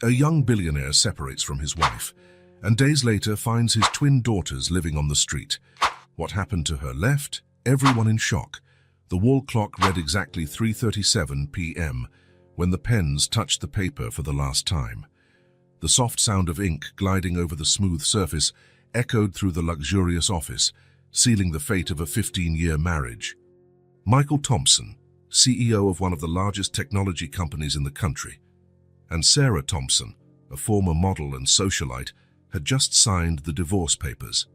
A young billionaire separates from his wife, and days later finds his twin daughters living on the street. What happened to her left everyone in shock. The wall clock read exactly 3:37 p.m. when the pens touched the paper for the last time. The soft sound of ink gliding over the smooth surface echoed through the luxurious office, sealing the fate of a 15-year marriage. Michael Thompson, CEO of one of the largest technology companies in the country, and Sarah Thompson, a former model and socialite, had just signed the divorce papers.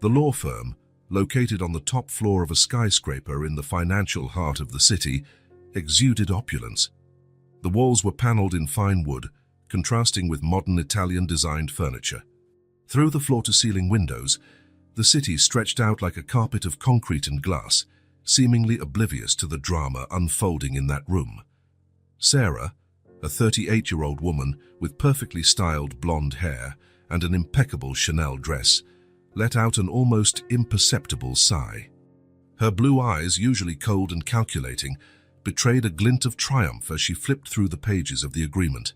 The law firm, located on the top floor of a skyscraper in the financial heart of the city, exuded opulence. The walls were paneled in fine wood, contrasting with modern Italian-designed furniture. Through the floor-to-ceiling windows, the city stretched out like a carpet of concrete and glass, seemingly oblivious to the drama unfolding in that room. Sarah, a 38-year-old woman with perfectly styled blonde hair and an impeccable Chanel dress, let out an almost imperceptible sigh. Her blue eyes, usually cold and calculating, betrayed a glint of triumph as she flipped through the pages of the agreement.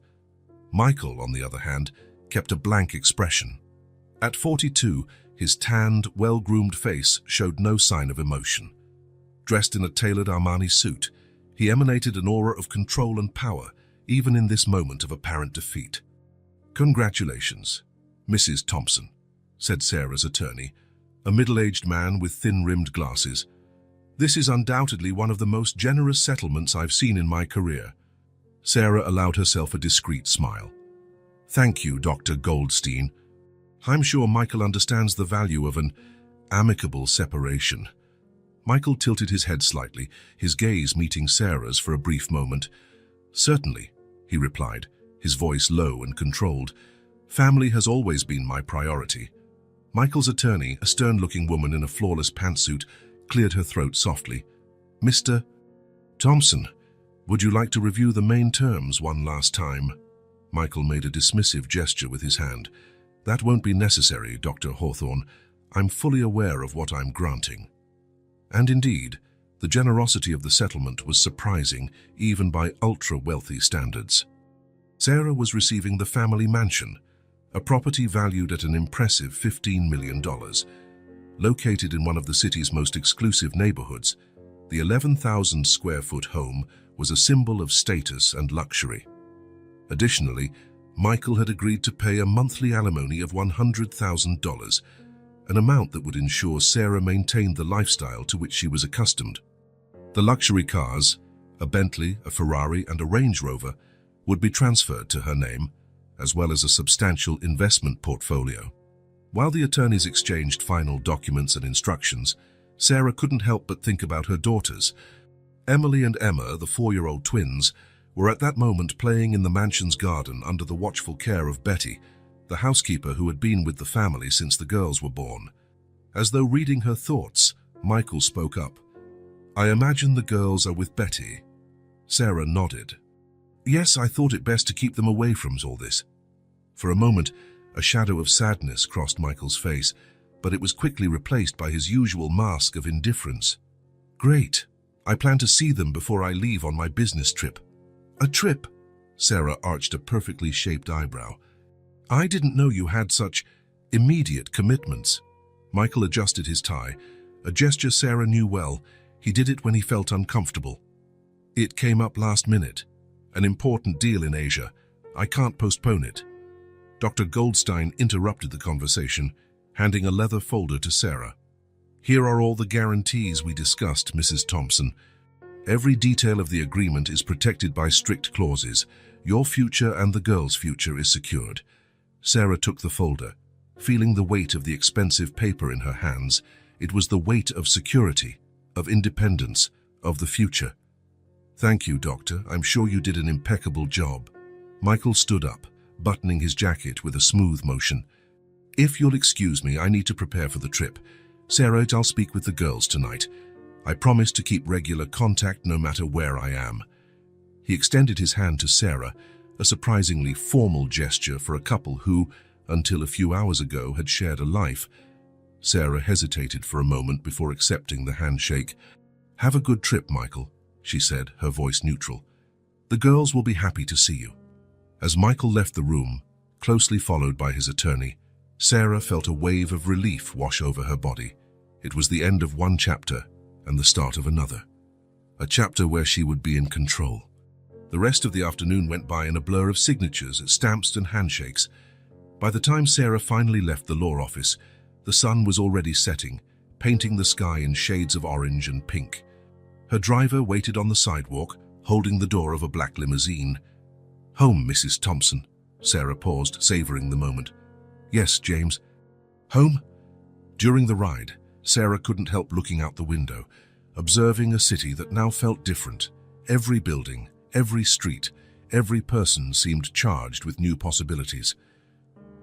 Michael, on the other hand, kept a blank expression. At 42, his tanned, well-groomed face showed no sign of emotion. Dressed in a tailored Armani suit, he emanated an aura of control and power, even in this moment of apparent defeat. "Congratulations, Mrs. Thompson," said Sarah's attorney, a middle-aged man with thin-rimmed glasses. "This is undoubtedly one of the most generous settlements I've seen in my career." Sarah allowed herself a discreet smile. "Thank you, Dr. Goldstein. I'm sure Michael understands the value of an amicable separation." Michael tilted his head slightly, his gaze meeting Sarah's for a brief moment. "Certainly," he replied, his voice low and controlled. "Family has always been my priority." Michael's attorney, a stern-looking woman in a flawless pantsuit, cleared her throat softly. "Mr. Thompson, would you like to review the main terms one last time?" Michael made a dismissive gesture with his hand. "That won't be necessary, Dr. Hawthorne. I'm fully aware of what I'm granting." And indeed, the generosity of the settlement was surprising, even by ultra-wealthy standards. Sarah was receiving the family mansion, a property valued at an impressive $15 million. Located in one of the city's most exclusive neighborhoods, the 11,000-square-foot home was a symbol of status and luxury. Additionally, Michael had agreed to pay a monthly alimony of $100,000, an amount that would ensure Sarah maintained the lifestyle to which she was accustomed. The luxury cars, a Bentley, a Ferrari, and a Range Rover, would be transferred to her name, as well as a substantial investment portfolio. While the attorneys exchanged final documents and instructions, Sarah couldn't help but think about her daughters. Emily and Emma, the 4-year-old twins, were at that moment playing in the mansion's garden under the watchful care of Betty, the housekeeper who had been with the family since the girls were born. As though reading her thoughts, Michael spoke up. "I imagine the girls are with Betty." Sarah nodded. "Yes, I thought it best to keep them away from all this." For a moment, a shadow of sadness crossed Michael's face, but it was quickly replaced by his usual mask of indifference. "Great. I plan to see them before I leave on my business trip." "A trip?" Sarah arched a perfectly shaped eyebrow. "I didn't know you had such immediate commitments." Michael adjusted his tie, a gesture Sarah knew well. He did it when he felt uncomfortable. "It came up last minute. An important deal in Asia. I can't postpone it." Dr. Goldstein interrupted the conversation, handing a leather folder to Sarah. "Here are all the guarantees we discussed, Mrs. Thompson. Every detail of the agreement is protected by strict clauses. Your future and the girls' future is secured." Sarah took the folder, feeling the weight of the expensive paper in her hands. It was the weight of security, of independence, of the future. "Thank you, Doctor. I'm sure you did an impeccable job." Michael stood up, buttoning his jacket with a smooth motion. "If you'll excuse me, I need to prepare for the trip. Sarah, I'll speak with the girls tonight. I promise to keep regular contact no matter where I am." He extended his hand to Sarah, a surprisingly formal gesture for a couple who, until a few hours ago, had shared a life. Sarah hesitated for a moment before accepting the handshake. "Have a good trip, Michael," she said, her voice neutral. "The girls will be happy to see you." As Michael left the room, closely followed by his attorney, Sarah felt a wave of relief wash over her body. It was the end of one chapter and the start of another. A chapter where she would be in control. The rest of the afternoon went by in a blur of signatures, stamps and handshakes. By the time Sarah finally left the law office, the sun was already setting, painting the sky in shades of orange and pink. Her driver waited on the sidewalk, holding the door of a black limousine. "Home, Mrs. Thompson." Sarah paused, savoring the moment. "Yes, James." "Home?" During the ride, Sarah couldn't help looking out the window, observing a city that now felt different. Every building, every street, every person seemed charged with new possibilities.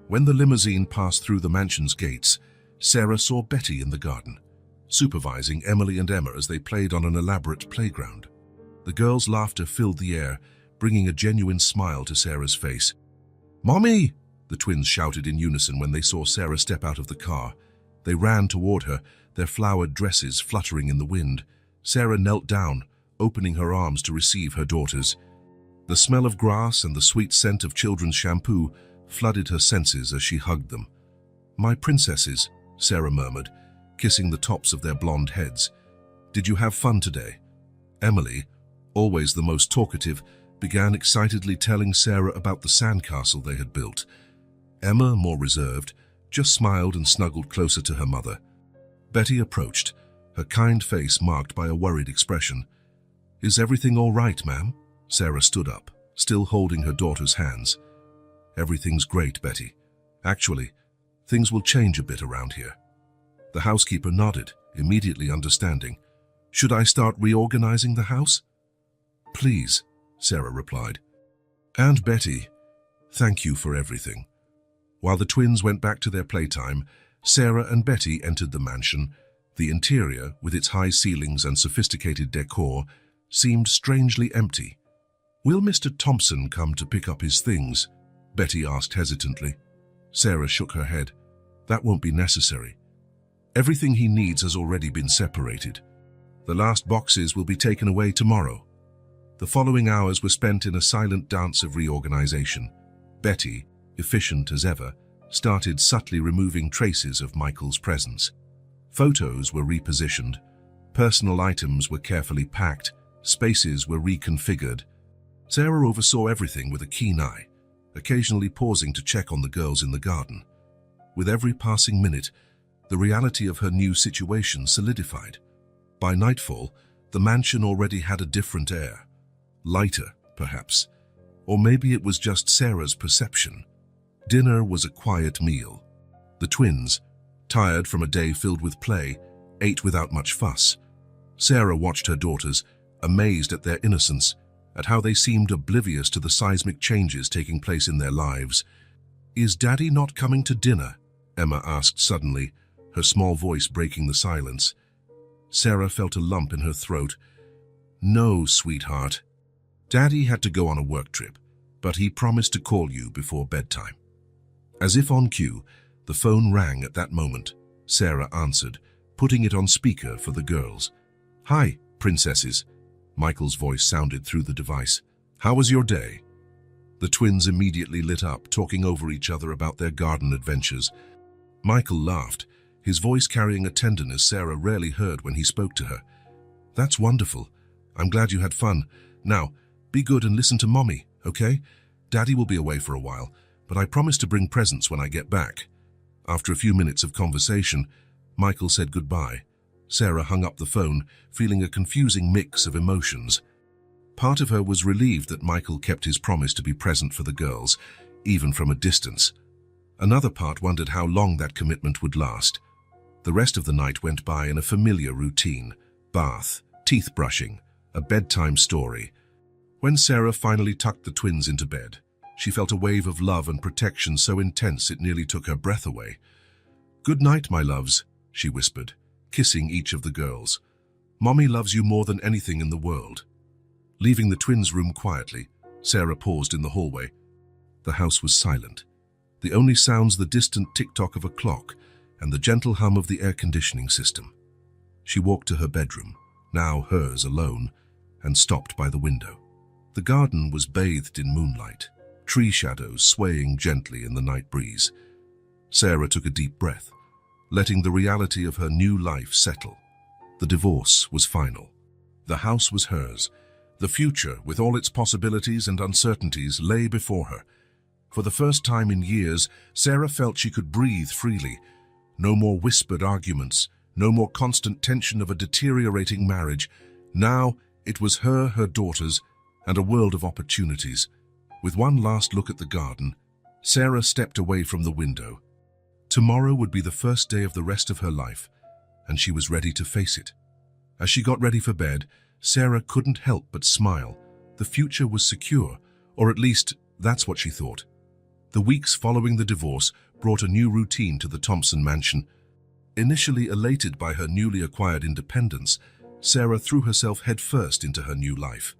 When the limousine passed through the mansion's gates, Sarah saw Betty in the garden, supervising Emily and Emma as they played on an elaborate playground. The girls' laughter filled the air, bringing a genuine smile to Sarah's face. "Mommy!" the twins shouted in unison when they saw Sarah step out of the car. They ran toward her, their flowered dresses fluttering in the wind. Sarah knelt down, opening her arms to receive her daughters. The smell of grass and the sweet scent of children's shampoo flooded her senses as she hugged them. "My princesses," Sarah murmured, kissing the tops of their blonde heads. "Did you have fun today?" Emily, always the most talkative, began excitedly telling Sarah about the sandcastle they had built. Emma, more reserved, just smiled and snuggled closer to her mother. Betty approached, her kind face marked by a worried expression. "Is everything all right, ma'am?" Sarah stood up, still holding her daughter's hands. "Everything's great, Betty. Actually, things will change a bit around here." The housekeeper nodded, immediately understanding. "Should I start reorganizing the house?" "Please," Sarah replied. "And Betty, thank you for everything." While the twins went back to their playtime, Sarah and Betty entered the mansion. The interior, with its high ceilings and sophisticated decor, seemed strangely empty. "Will Mr. Thompson come to pick up his things?" Betty asked hesitantly. Sarah shook her head. "That won't be necessary. Everything he needs has already been separated. The last boxes will be taken away tomorrow." The following hours were spent in a silent dance of reorganization. Betty, efficient as ever, started subtly removing traces of Michael's presence. Photos were repositioned, personal items were carefully packed, spaces were reconfigured. Sarah oversaw everything with a keen eye, occasionally pausing to check on the girls in the garden. With every passing minute, the reality of her new situation solidified. By nightfall, the mansion already had a different air. Lighter, perhaps. Or maybe it was just Sarah's perception. Dinner was a quiet meal. The twins, tired from a day filled with play, ate without much fuss. Sarah watched her daughters, amazed at their innocence, at how they seemed oblivious to the seismic changes taking place in their lives. "Is Daddy not coming to dinner?" Emma asked suddenly, her small voice breaking the silence. Sarah felt a lump in her throat. "No, sweetheart. Daddy had to go on a work trip, but he promised to call you before bedtime." As if on cue, the phone rang at that moment. Sarah answered, putting it on speaker for the girls. "Hi, princesses." Michael's voice sounded through the device. "How was your day?" The twins immediately lit up, talking over each other about their garden adventures. Michael laughed, his voice carrying a tenderness Sarah rarely heard when he spoke to her. "That's wonderful. I'm glad you had fun. Now, be good and listen to Mommy, okay? Daddy will be away for a while, but I promise to bring presents when I get back." After a few minutes of conversation, Michael said goodbye. Sarah hung up the phone, feeling a confusing mix of emotions. Part of her was relieved that Michael kept his promise to be present for the girls, even from a distance. Another part wondered how long that commitment would last. The rest of the night went by in a familiar routine: bath, teeth brushing, a bedtime story. When Sarah finally tucked the twins into bed, she felt a wave of love and protection so intense it nearly took her breath away. "Good night, my loves," she whispered, kissing each of the girls. "Mommy loves you more than anything in the world." Leaving the twins' room quietly, Sarah paused in the hallway. The house was silent. The only sounds the distant tick-tock of a clock and the gentle hum of the air conditioning system. She walked to her bedroom, now hers alone, and stopped by the window. The garden was bathed in moonlight. tree shadows swaying gently in the night breeze. Sarah took a deep breath, letting the reality of her new life settle. The divorce was final. The house was hers. The future, with all its possibilities and uncertainties, lay before her. For the first time in years, Sarah felt she could breathe freely. No more whispered arguments, no more constant tension of a deteriorating marriage. Now it was her daughters, and a world of opportunities. With one last look at the garden, Sarah stepped away from the window. Tomorrow would be the first day of the rest of her life, and she was ready to face it. As she got ready for bed, Sarah couldn't help but smile. The future was secure, or at least that's what she thought. The weeks following the divorce brought a new routine to the Thompson mansion. Initially elated by her newly acquired independence, Sarah threw herself headfirst into her new life.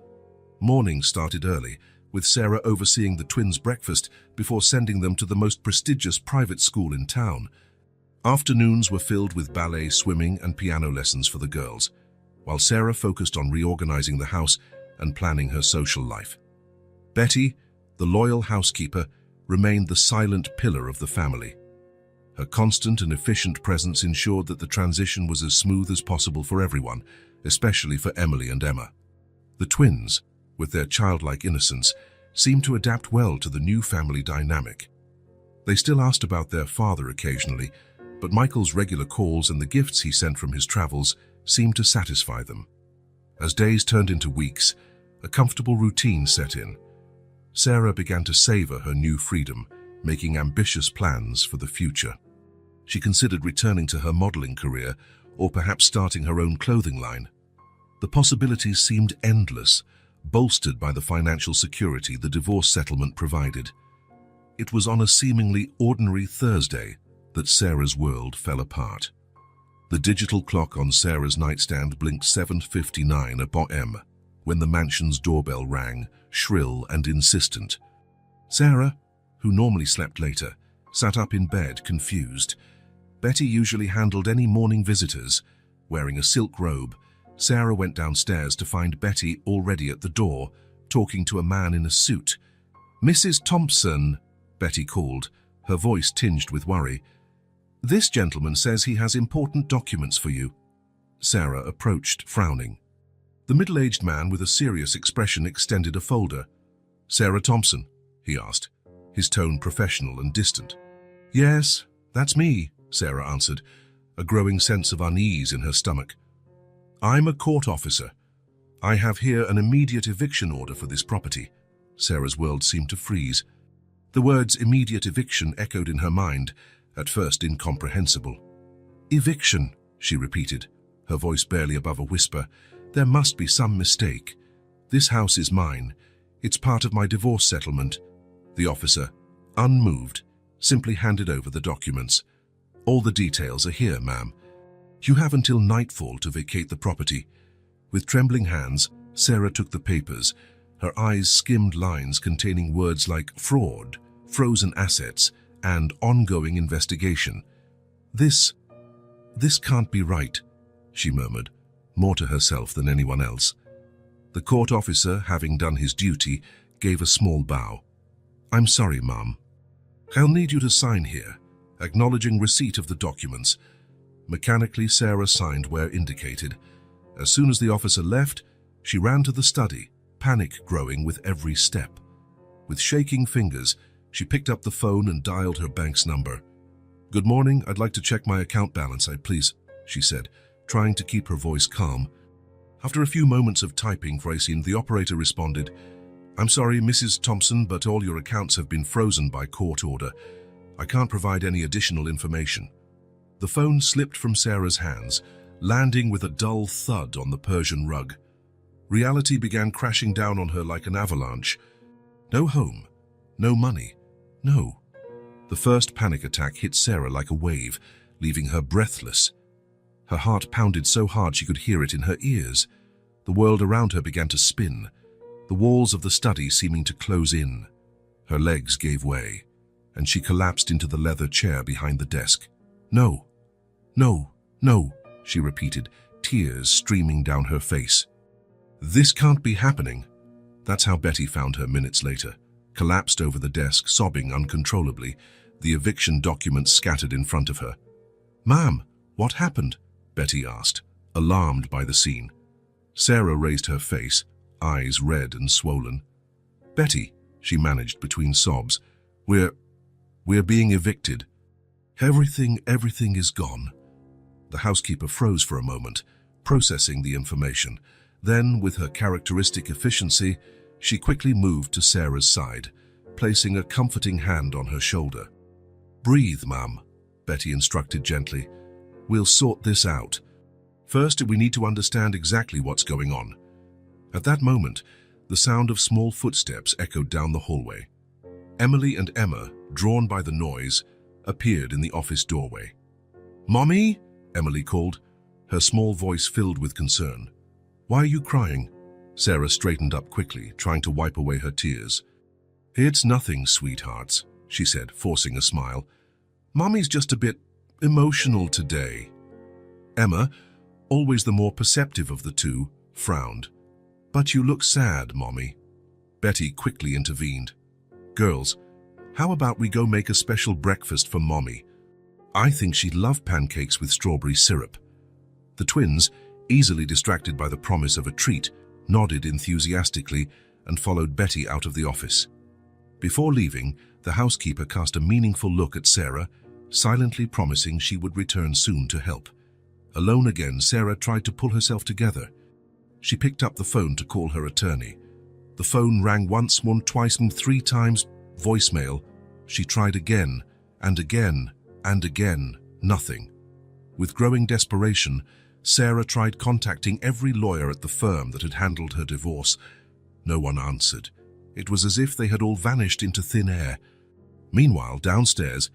Mornings started early, with Sarah overseeing the twins' breakfast before sending them to the most prestigious private school in town. Afternoons were filled with ballet, swimming, and piano lessons for the girls, while Sarah focused on reorganizing the house and planning her social life. Betty, the loyal housekeeper, remained the silent pillar of the family. Her constant and efficient presence ensured that the transition was as smooth as possible for everyone, especially for Emily and Emma. The twins, with their childlike innocence, seemed to adapt well to the new family dynamic. They still asked about their father occasionally, but Michael's regular calls and the gifts he sent from his travels seemed to satisfy them. As days turned into weeks, a comfortable routine set in. Sarah began to savor her new freedom, making ambitious plans for the future. She considered returning to her modeling career or perhaps starting her own clothing line. The possibilities seemed endless, bolstered by the financial security the divorce settlement provided. It was on a seemingly ordinary Thursday that Sarah's world fell apart. The digital clock on Sarah's nightstand blinked 7:59 p.m. when the mansion's doorbell rang, shrill and insistent. Sarah, who normally slept later, sat up in bed, confused. Betty usually handled any morning visitors. Wearing a silk robe, Sarah went downstairs to find Betty already at the door, talking to a man in a suit. "Mrs. Thompson," Betty called, her voice tinged with worry. "This gentleman says he has important documents for you." Sarah approached, frowning. The middle-aged man with a serious expression extended a folder. "Sarah Thompson?" he asked, his tone professional and distant. "Yes, that's me," Sarah answered, a growing sense of unease in her stomach. "I'm a court officer. I have here an immediate eviction order for this property." Sarah's world seemed to freeze. The words immediate eviction echoed in her mind, at first incomprehensible. "Eviction," she repeated, her voice barely above a whisper. "There must be some mistake. This house is mine. It's part of my divorce settlement." The officer, unmoved, simply handed over the documents. "All the details are here, ma'am. You have until nightfall to vacate the property." With trembling hands, Sarah took the papers. Her eyes skimmed lines containing words like fraud, frozen assets, and ongoing investigation. This can't be right," she murmured, more to herself than anyone else. The court officer, having done his duty, gave a small bow. "I'm sorry, ma'am. I'll need you to sign here, acknowledging receipt of the documents." Mechanically, Sarah signed where indicated. As soon as the officer left, she ran to the study, panic growing with every step. With shaking fingers, she picked up the phone and dialed her bank's number. "Good morning, I'd like to check my account balance, please," she said, trying to keep her voice calm. After a few moments of typing, the operator responded, "I'm sorry, Mrs. Thompson, but all your accounts have been frozen by court order. I can't provide any additional information." The phone slipped from Sarah's hands, landing with a dull thud on the Persian rug. Reality began crashing down on her like an avalanche. No home, no money, no. The first panic attack hit Sarah like a wave, leaving her breathless. Her heart pounded so hard she could hear it in her ears. The world around her began to spin, the walls of the study seeming to close in. Her legs gave way, and she collapsed into the leather chair behind the desk. "No, no, no," she repeated, tears streaming down her face. "This can't be happening." That's how Betty found her minutes later, collapsed over the desk, sobbing uncontrollably, the eviction documents scattered in front of her. "Ma'am, what happened?" Betty asked, alarmed by the scene. Sarah raised her face, eyes red and swollen. "Betty," she managed between sobs, We're being evicted. Everything is gone." The housekeeper froze for a moment, processing the information. Then, with her characteristic efficiency, she quickly moved to Sarah's side, placing a comforting hand on her shoulder. "Breathe, Mum," Betty instructed gently. "We'll sort this out. First, we need to understand exactly what's going on." At that moment, the sound of small footsteps echoed down the hallway. Emily and Emma, drawn by the noise, appeared in the office doorway. "Mommy?" Emily called, her small voice filled with concern. "Why are you crying?" Sarah straightened up quickly, trying to wipe away her tears. "It's nothing, sweethearts," she said, forcing a smile. "Mommy's just a bit emotional today." Emma, always the more perceptive of the two, frowned. "But you look sad, Mommy." Betty quickly intervened. "Girls, how about we go make a special breakfast for Mommy? I think she'd love pancakes with strawberry syrup." The twins, easily distracted by the promise of a treat, nodded enthusiastically and followed Betty out of the office. Before leaving, the housekeeper cast a meaningful look at Sarah, silently promising she would return soon to help. Alone again, Sarah tried to pull herself together. She picked up the phone to call her attorney. The phone rang once, twice, 3 times. Voicemail. She tried again, and again, and again. Nothing. With growing desperation, Sarah tried contacting every lawyer at the firm that had handled her divorce. No one answered. It was as if they had all vanished into thin air. Meanwhile, downstairs,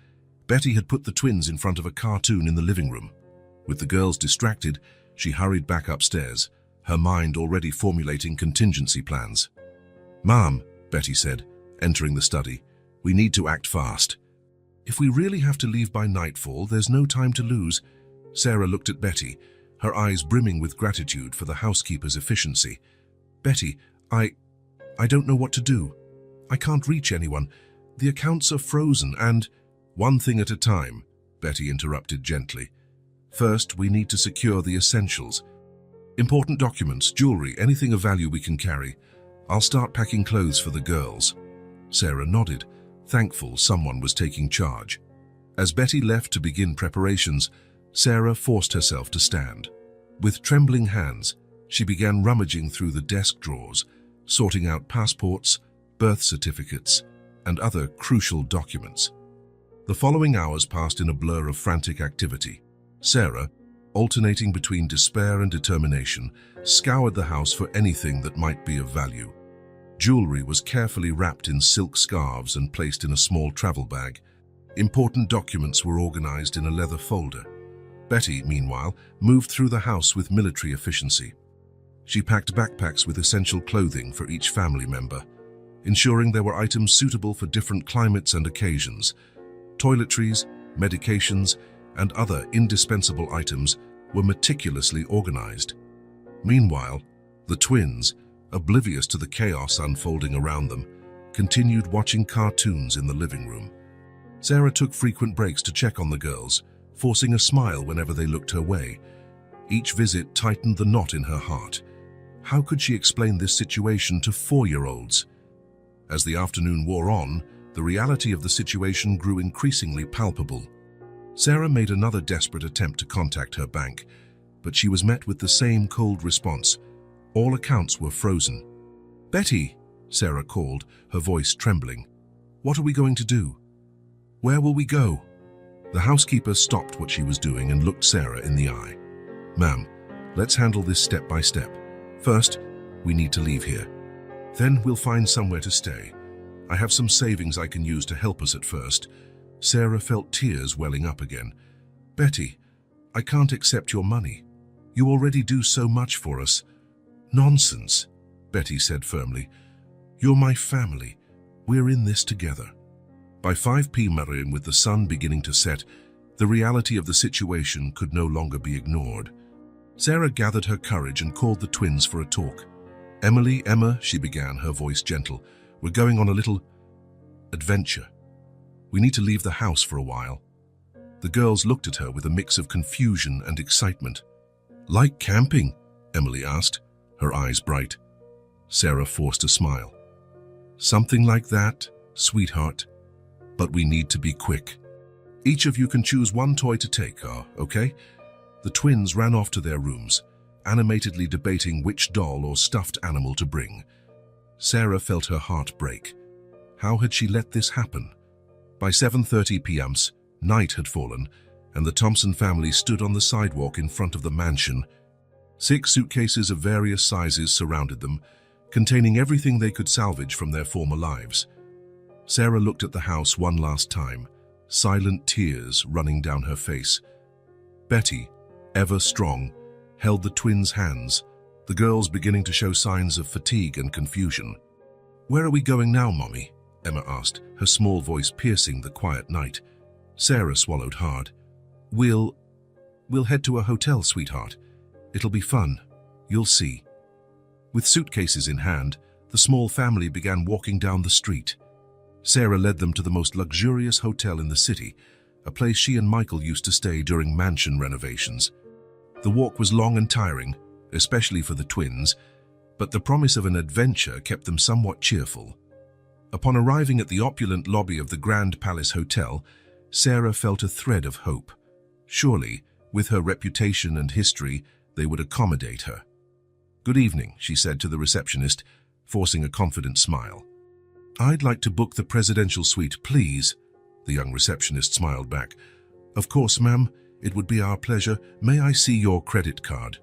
Betty had put the twins in front of a cartoon in the living room. With the girls distracted, she hurried back upstairs, her mind already formulating contingency plans. "Ma'am," Betty said, entering the study, "we need to act fast. If we really have to leave by nightfall, there's no time to lose." Sarah looked at Betty, her eyes brimming with gratitude for the housekeeper's efficiency. "Betty, I don't know what to do. I can't reach anyone. The accounts are frozen and—" "One thing at a time," Betty interrupted gently. "First, we need to secure the essentials. Important documents, jewelry, anything of value we can carry. I'll start packing clothes for the girls." Sarah nodded, thankful someone was taking charge. As Betty left to begin preparations, Sarah forced herself to stand. With trembling hands, she began rummaging through the desk drawers, sorting out passports, birth certificates, and other crucial documents. The following hours passed in a blur of frantic activity. Sarah, alternating between despair and determination, scoured the house for anything that might be of value. Jewelry was carefully wrapped in silk scarves and placed in a small travel bag. Important documents were organized in a leather folder. Betty, meanwhile, moved through the house with military efficiency. She packed backpacks with essential clothing for each family member, ensuring there were items suitable for different climates and occasions. Toiletries, medications, and other indispensable items were meticulously organized. Meanwhile, the twins, oblivious to the chaos unfolding around them, continued watching cartoons in the living room. Sarah took frequent breaks to check on the girls, forcing a smile whenever they looked her way. Each visit tightened the knot in her heart. How could she explain this situation to 4-year-olds? As the afternoon wore on, the reality of the situation grew increasingly palpable. Sarah made another desperate attempt to contact her bank, but she was met with the same cold response. All accounts were frozen. "Betty," Sarah called, her voice trembling. "What are we going to do? Where will we go?" The housekeeper stopped what she was doing and looked Sarah in the eye. "Ma'am, let's handle this step by step. First, we need to leave here. Then we'll find somewhere to stay. I have some savings I can use to help us at first." Sarah felt tears welling up again. "Betty, I can't accept your money. You already do so much for us." "Nonsense," Betty said firmly. "You're my family. We're in this together." By 5 p.m, with the sun beginning to set, the reality of the situation could no longer be ignored. Sarah gathered her courage and called the twins for a talk. Emma," she began, her voice gentle, "we're going on a little—" Adventure. We need to leave the house for a while. The girls looked at her with a mix of confusion and excitement. Like camping? Emily asked, her eyes bright. Sarah forced a smile. Something like that, sweetheart. But we need to be quick. Each of you can choose one toy to take, okay? The twins ran off to their rooms, animatedly debating which doll or stuffed animal to bring. Sarah felt her heart break. How had she let this happen? By 7:30 p.m., night had fallen, and the Thompson family stood on the sidewalk in front of the mansion. 6 suitcases of various sizes surrounded them, containing everything they could salvage from their former lives. Sarah looked at the house one last time, silent tears running down her face. Betty, ever strong, held the twins' hands, the girls beginning to show signs of fatigue and confusion. "Where are we going now, Mommy?" Emma asked, her small voice piercing the quiet night. Sarah swallowed hard. We'll head to a hotel, sweetheart. It'll be fun. You'll see." With suitcases in hand, the small family began walking down the street. Sarah led them to the most luxurious hotel in the city, a place she and Michael used to stay during mansion renovations. The walk was long and tiring, especially for the twins, but the promise of an adventure kept them somewhat cheerful. Upon arriving at the opulent lobby of the Grand Palace Hotel, Sarah felt a thread of hope. Surely, with her reputation and history, they would accommodate her. "Good evening," she said to the receptionist, forcing a confident smile. "I'd like to book the presidential suite, please." The young receptionist smiled back. "Of course, ma'am. It would be our pleasure. May I see your credit card?"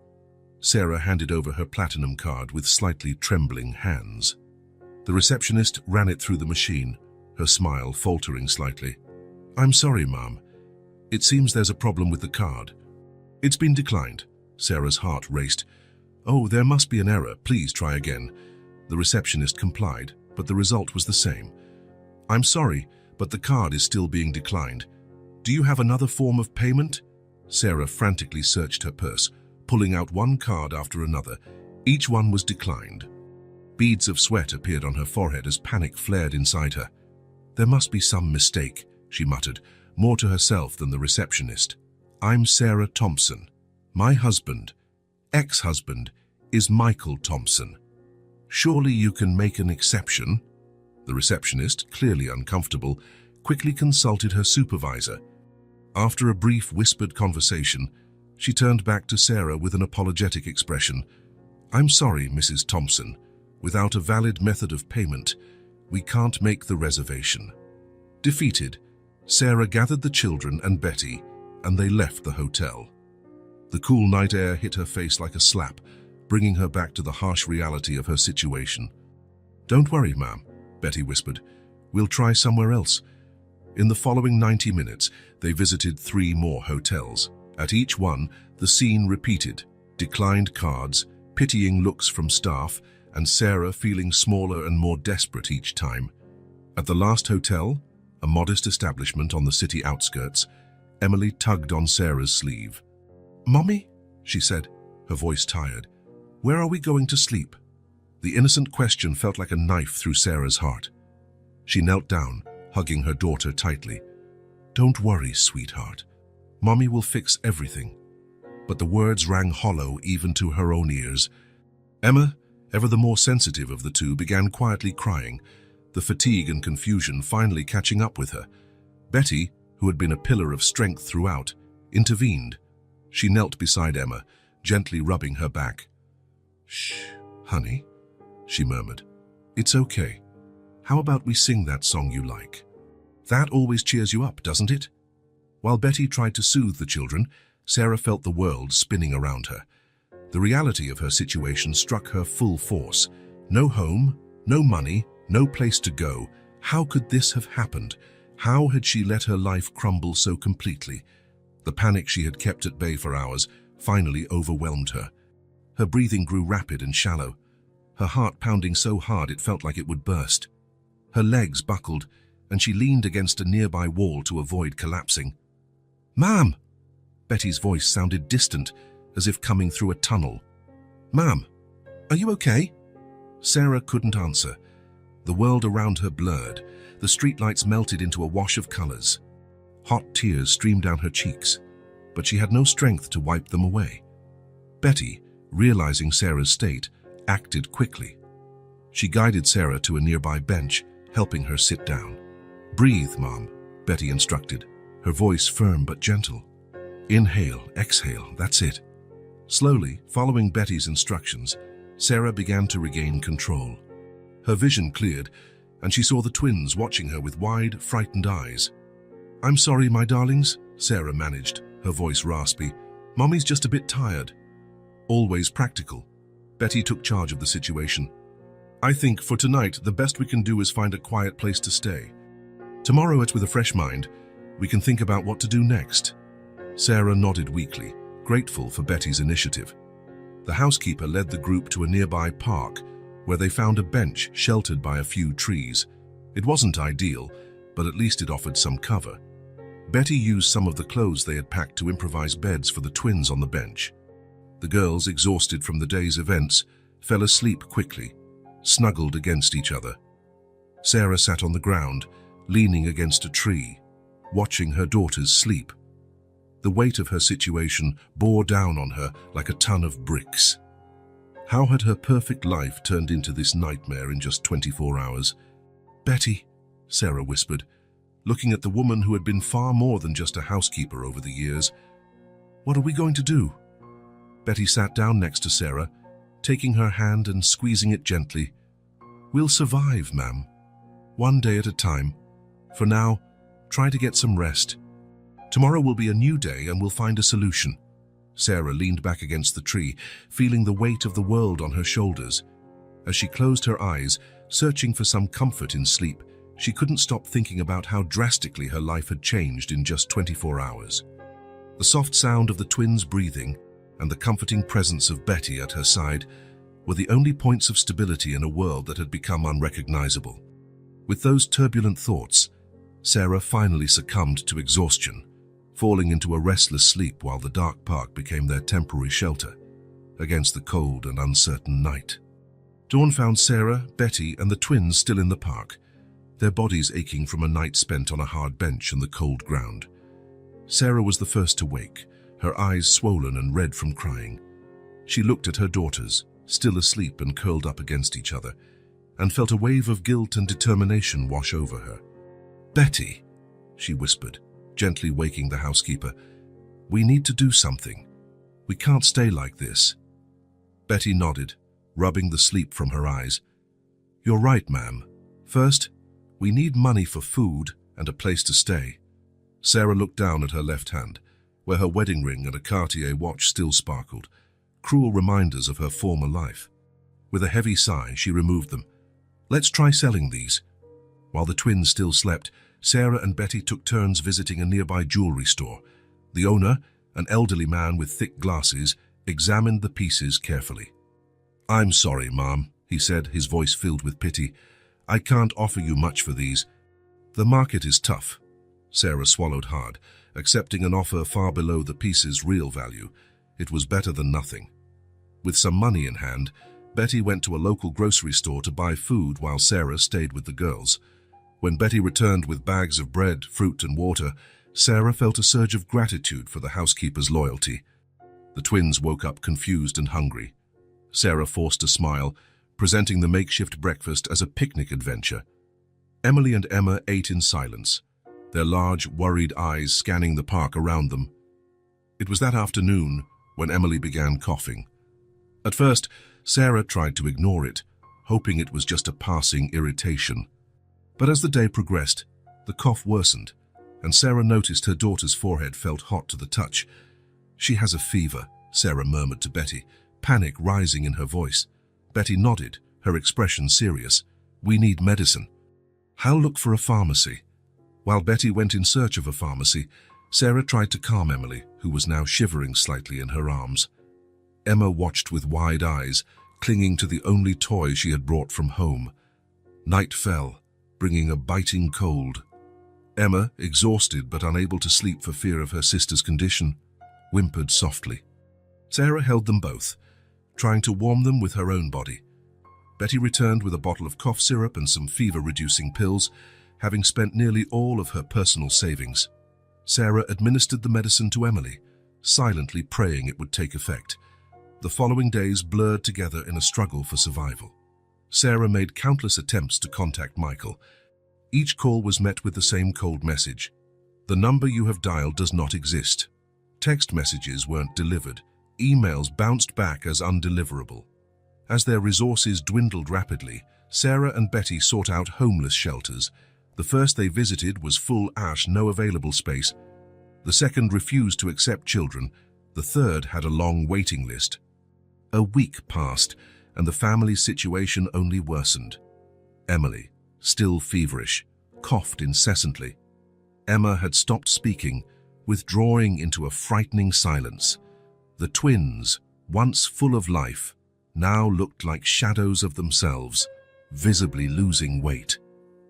Sarah handed over her platinum card with slightly trembling hands. The receptionist ran it through the machine, her smile faltering slightly. "I'm sorry, ma'am. It seems there's a problem with the card." "It's been declined." Sarah's heart raced. "Oh, there must be an error. Please try again." The receptionist complied, but the result was the same. "I'm sorry, but the card is still being declined. Do you have another form of payment?" Sarah frantically searched her purse, pulling out one card after another. Each one was declined. Beads of sweat appeared on her forehead as panic flared inside her. "There must be some mistake," she muttered, more to herself than the receptionist. "I'm Sarah Thompson. My husband, ex-husband, is Michael Thompson. Surely you can make an exception." The receptionist, clearly uncomfortable, quickly consulted her supervisor. After a brief whispered conversation, she turned back to Sarah with an apologetic expression. "I'm sorry, Mrs. Thompson. Without a valid method of payment, we can't make the reservation." Defeated, Sarah gathered the children and Betty, and they left the hotel. The cool night air hit her face like a slap, bringing her back to the harsh reality of her situation. "Don't worry, ma'am," Betty whispered. "We'll try somewhere else." In the following 90 minutes, they visited 3 more hotels. At each one, the scene repeated: declined cards, pitying looks from staff, and Sarah feeling smaller and more desperate each time. At the last hotel, a modest establishment on the city outskirts, Emily tugged on Sarah's sleeve. "Mommy," she said, her voice tired, "where are we going to sleep?" The innocent question felt like a knife through Sarah's heart. She knelt down, hugging her daughter tightly. "Don't worry, sweetheart. Mommy will fix everything." But the words rang hollow even to her own ears. Emma, ever the more sensitive of the two, began quietly crying, the fatigue and confusion finally catching up with her. Betty, who had been a pillar of strength throughout, intervened. She knelt beside Emma, gently rubbing her back. "Shh, honey," she murmured. "It's okay. How about we sing that song you like? That always cheers you up, doesn't it?" While Betty tried to soothe the children, Sarah felt the world spinning around her. The reality of her situation struck her full force. No home, no money, no place to go. How could this have happened? How had she let her life crumble so completely? The panic she had kept at bay for hours finally overwhelmed her. Her breathing grew rapid and shallow, her heart pounding so hard it felt like it would burst. Her legs buckled, and she leaned against a nearby wall to avoid collapsing. "Ma'am!" Betty's voice sounded distant, as if coming through a tunnel. "Ma'am, are you okay?" Sarah couldn't answer. The world around her blurred. The streetlights melted into a wash of colors. Hot tears streamed down her cheeks, but she had no strength to wipe them away. Betty, realizing Sarah's state, acted quickly. She guided Sarah to a nearby bench, helping her sit down. "Breathe, Mom," Betty instructed, her voice firm but gentle. "Inhale, exhale, that's it." Slowly, following Betty's instructions, Sarah began to regain control. Her vision cleared, and she saw the twins watching her with wide, frightened eyes. "I'm sorry, my darlings," Sarah managed, her voice raspy. "Mommy's just a bit tired." Always practical, Betty took charge of the situation. "I think for tonight, the best we can do is find a quiet place to stay. Tomorrow, with a fresh mind, we can think about what to do next." Sarah nodded weakly, grateful for Betty's initiative. The housekeeper led the group to a nearby park, where they found a bench sheltered by a few trees. It wasn't ideal, but at least it offered some cover. Betty used some of the clothes they had packed to improvise beds for the twins on the bench. The girls, exhausted from the day's events, fell asleep quickly, snuggled against each other. Sarah sat on the ground, leaning against a tree, watching her daughters sleep. The weight of her situation bore down on her like a ton of bricks. How had her perfect life turned into this nightmare in just 24 hours? "Betty," Sarah whispered, looking at the woman who had been far more than just a housekeeper over the years. "What are we going to do?" Betty sat down next to Sarah, taking her hand and squeezing it gently. "We'll survive, ma'am. One day at a time. For now, try to get some rest. Tomorrow will be a new day and we'll find a solution." Sarah leaned back against the tree, feeling the weight of the world on her shoulders. As she closed her eyes, searching for some comfort in sleep, she couldn't stop thinking about how drastically her life had changed in just 24 hours. The soft sound of the twins' breathing and the comforting presence of Betty at her side were the only points of stability in a world that had become unrecognizable. With those turbulent thoughts, Sarah finally succumbed to exhaustion, falling into a restless sleep while the dark park became their temporary shelter against the cold and uncertain night. Dawn found Sarah, Betty, and the twins still in the park, their bodies aching from a night spent on a hard bench in the cold ground. Sarah was the first to wake, her eyes swollen and red from crying. She looked at her daughters, still asleep and curled up against each other, and felt a wave of guilt and determination wash over her. "Betty," she whispered, gently waking the housekeeper, "we need to do something. We can't stay like this." Betty nodded, rubbing the sleep from her eyes. "You're right, ma'am. First, we need money for food and a place to stay." Sarah looked down at her left hand, where her wedding ring and a Cartier watch still sparkled, cruel reminders of her former life. With a heavy sigh, she removed them. "Let's try selling these." While the twins still slept, Sarah and Betty took turns visiting a nearby jewelry store. The owner, an elderly man with thick glasses, examined the pieces carefully. "I'm sorry, Mom," he said, his voice filled with pity. "I can't offer you much for these. The market is tough." Sarah swallowed hard, accepting an offer far below the piece's real value. It was better than nothing. With some money in hand, Betty went to a local grocery store to buy food while Sarah stayed with the girls. When Betty returned with bags of bread, fruit, and water, Sarah felt a surge of gratitude for the housekeeper's loyalty. The twins woke up confused and hungry. Sarah forced a smile, presenting the makeshift breakfast as a picnic adventure. Emily and Emma ate in silence, their large, worried eyes scanning the park around them. It was that afternoon when Emily began coughing. At first, Sarah tried to ignore it, hoping it was just a passing irritation. But as the day progressed, the cough worsened, and Sarah noticed her daughter's forehead felt hot to the touch. "She has a fever," Sarah murmured to Betty, panic rising in her voice. Betty nodded, her expression serious. "We need medicine. I'll look for a pharmacy." While Betty went in search of a pharmacy, Sarah tried to calm Emily, who was now shivering slightly in her arms. Emma watched with wide eyes, clinging to the only toy she had brought from home. Night fell, bringing a biting cold. Emma, exhausted but unable to sleep for fear of her sister's condition, whimpered softly. Sarah held them both, trying to warm them with her own body. Betty returned with a bottle of cough syrup and some fever-reducing pills, having spent nearly all of her personal savings. Sarah administered the medicine to Emily, silently praying it would take effect. The following days blurred together in a struggle for survival. Sarah made countless attempts to contact Michael. Each call was met with the same cold message. The number you have dialed does not exist. Text messages weren't delivered. Emails bounced back as undeliverable. As their resources dwindled rapidly, Sarah and Betty sought out homeless shelters. The first they visited was full ash, no available space. The second refused to accept children. The third had a long waiting list. A week passed, and the family's situation only worsened. Emily, still feverish, coughed incessantly. Emma had stopped speaking, withdrawing into a frightening silence. The twins, once full of life, now looked like shadows of themselves, visibly losing weight.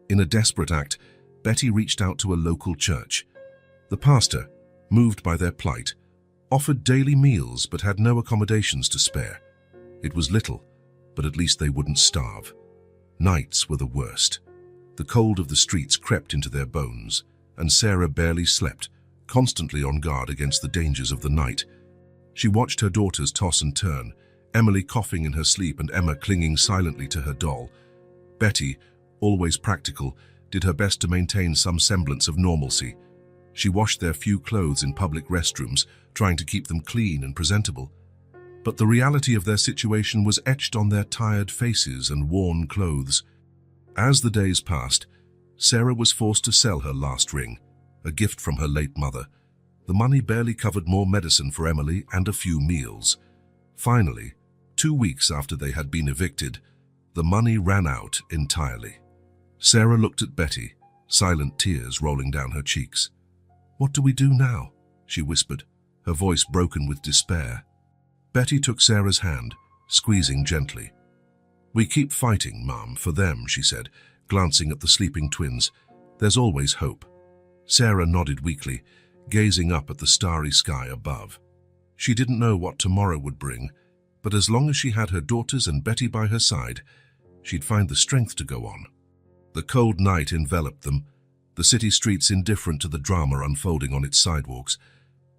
In a desperate act, Betty reached out to a local church. The pastor, moved by their plight, offered daily meals but had no accommodations to spare. It was little, but at least they wouldn't starve. Nights were the worst. The cold of the streets crept into their bones, and Sarah barely slept, constantly on guard against the dangers of the night. She watched her daughters toss and turn, Emily coughing in her sleep and Emma clinging silently to her doll. Betty, always practical, did her best to maintain some semblance of normalcy. She washed their few clothes in public restrooms, trying to keep them clean and presentable. But the reality of their situation was etched on their tired faces and worn clothes. As the days passed, Sarah was forced to sell her last ring, a gift from her late mother. The money barely covered more medicine for Emily and a few meals. Finally, 2 weeks after they had been evicted, the money ran out entirely. Sarah looked at Betty, silent tears rolling down her cheeks. "What do we do now?" she whispered, her voice broken with despair. Betty took Sarah's hand, squeezing gently. "We keep fighting, Mom, for them," she said, glancing at the sleeping twins. "There's always hope." Sarah nodded weakly, gazing up at the starry sky above. She didn't know what tomorrow would bring, but as long as she had her daughters and Betty by her side, she'd find the strength to go on. The cold night enveloped them, the city streets indifferent to the drama unfolding on its sidewalks.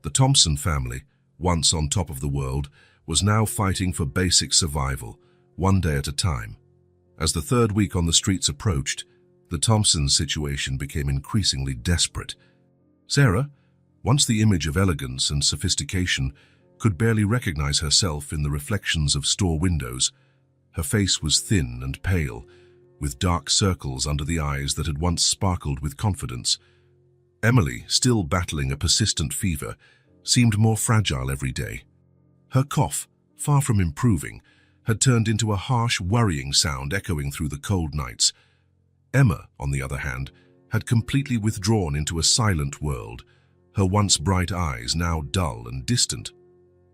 The Thompson family, once on top of the world, was now fighting for basic survival, one day at a time. As the third week on the streets approached, the Thompsons' situation became increasingly desperate. Sarah, once the image of elegance and sophistication, could barely recognize herself in the reflections of store windows. Her face was thin and pale, with dark circles under the eyes that had once sparkled with confidence. Emily, still battling a persistent fever, seemed more fragile every day. Her cough, far from improving, had turned into a harsh, worrying sound echoing through the cold nights. Emma, on the other hand, had completely withdrawn into a silent world, her once bright eyes now dull and distant.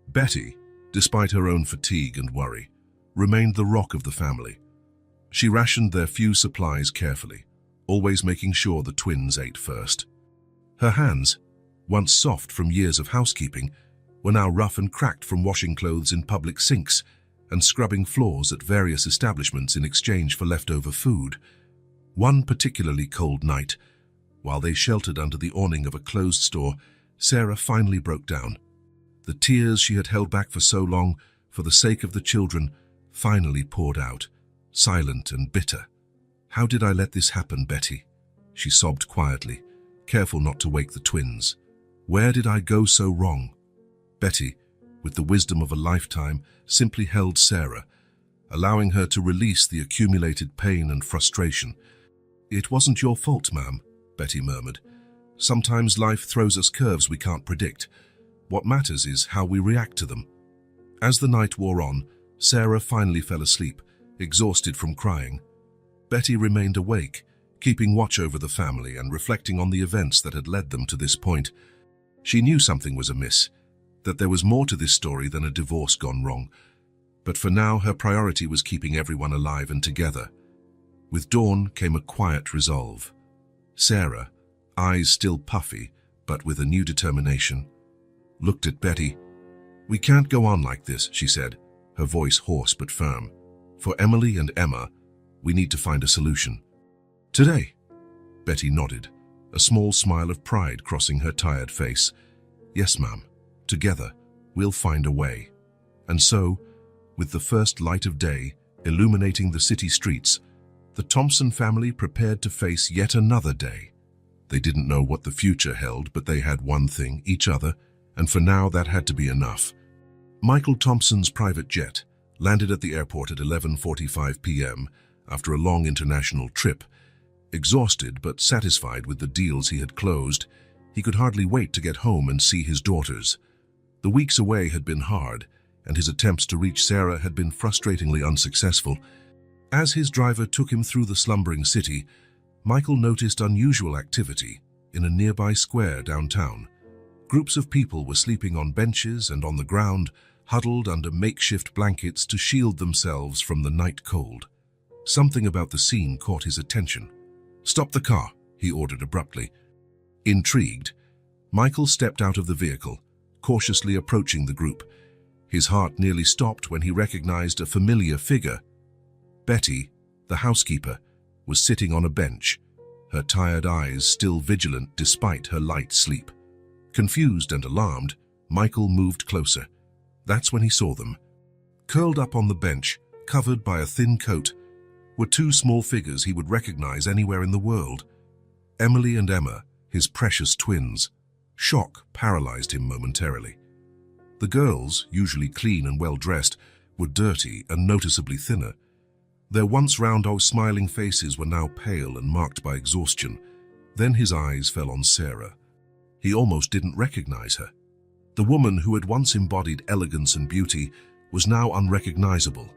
Betty, despite her own fatigue and worry, remained the rock of the family. She rationed their few supplies carefully, always making sure the twins ate first. Her hands, once soft from years of housekeeping, were now rough and cracked from washing clothes in public sinks and scrubbing floors at various establishments in exchange for leftover food. One particularly cold night, while they sheltered under the awning of a closed store, Sarah finally broke down. The tears she had held back for so long, for the sake of the children, finally poured out, silent and bitter. "How did I let this happen, Betty?" she sobbed quietly, careful not to wake the twins. "Where did I go so wrong?" Betty, with the wisdom of a lifetime, simply held Sarah, allowing her to release the accumulated pain and frustration. "It wasn't your fault, ma'am," Betty murmured. "Sometimes life throws us curves we can't predict. What matters is how we react to them." As the night wore on, Sarah finally fell asleep, exhausted from crying. Betty remained awake, keeping watch over the family and reflecting on the events that had led them to this point. She knew something was amiss, that there was more to this story than a divorce gone wrong. But for now, her priority was keeping everyone alive and together. With dawn came a quiet resolve. Sarah, eyes still puffy, but with a new determination, looked at Betty. "We can't go on like this," she said, her voice hoarse but firm. "For Emily and Emma, we need to find a solution. Today." Betty nodded, a small smile of pride crossing her tired face. "Yes, ma'am. Together, we'll find a way." And so, with the first light of day illuminating the city streets, the Thompson family prepared to face yet another day. They didn't know what the future held, but they had one thing, each other, and for now that had to be enough. Michael Thompson's private jet landed at the airport at 11:45 p.m. after a long international trip. Exhausted but satisfied with the deals he had closed, he could hardly wait to get home and see his daughters. The weeks away had been hard, and his attempts to reach Sarah had been frustratingly unsuccessful. As his driver took him through the slumbering city, Michael noticed unusual activity in a nearby square downtown. Groups of people were sleeping on benches and on the ground, huddled under makeshift blankets to shield themselves from the night cold. Something about the scene caught his attention. "Stop the car," he ordered abruptly. Intrigued, Michael stepped out of the vehicle, cautiously approaching the group. His heart nearly stopped when he recognized a familiar figure. Betty, the housekeeper, was sitting on a bench, her tired eyes still vigilant despite her light sleep. Confused and alarmed, Michael moved closer. That's when he saw them. Curled up on the bench, covered by a thin coat, were two small figures he would recognize anywhere in the world. Emily and Emma, his precious twins. Shock paralyzed him momentarily. The girls, usually clean and well-dressed, were dirty and noticeably thinner. Their once round, smiling faces were now pale and marked by exhaustion. Then his eyes fell on Sarah. He almost didn't recognize her. The woman who had once embodied elegance and beauty was now unrecognizable.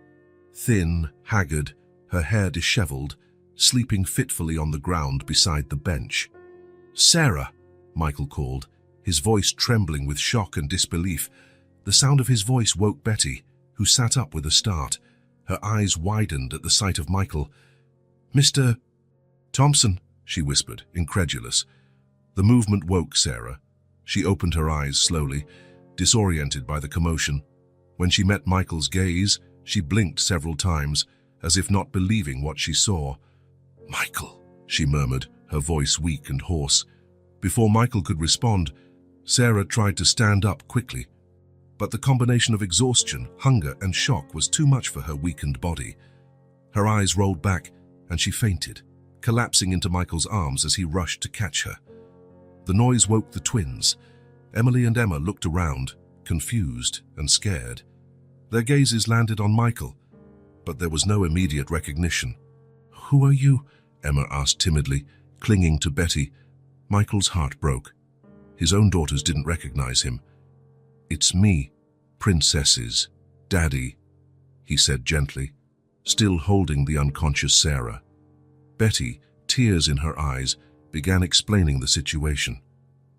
Thin, haggard, her hair disheveled, sleeping fitfully on the ground beside the bench. "Sarah," Michael called, his voice trembling with shock and disbelief. The sound of his voice woke Betty, who sat up with a start. Her eyes widened at the sight of Michael. "Mr. Thompson," she whispered, incredulous. The movement woke Sarah. She opened her eyes slowly, disoriented by the commotion. When she met Michael's gaze, she blinked several times, as if not believing what she saw. "Michael," she murmured, her voice weak and hoarse. Before Michael could respond, Sarah tried to stand up quickly. But the combination of exhaustion, hunger, and shock was too much for her weakened body. Her eyes rolled back, and she fainted, collapsing into Michael's arms as he rushed to catch her. The noise woke the twins. Emily and Emma looked around, confused and scared. Their gazes landed on Michael, but there was no immediate recognition. "Who are you?" Emma asked timidly, clinging to Betty. Michael's heart broke. His own daughters didn't recognize him. "It's me, Princess's Daddy," he said gently, still holding the unconscious Sarah. Betty, tears in her eyes, began explaining the situation.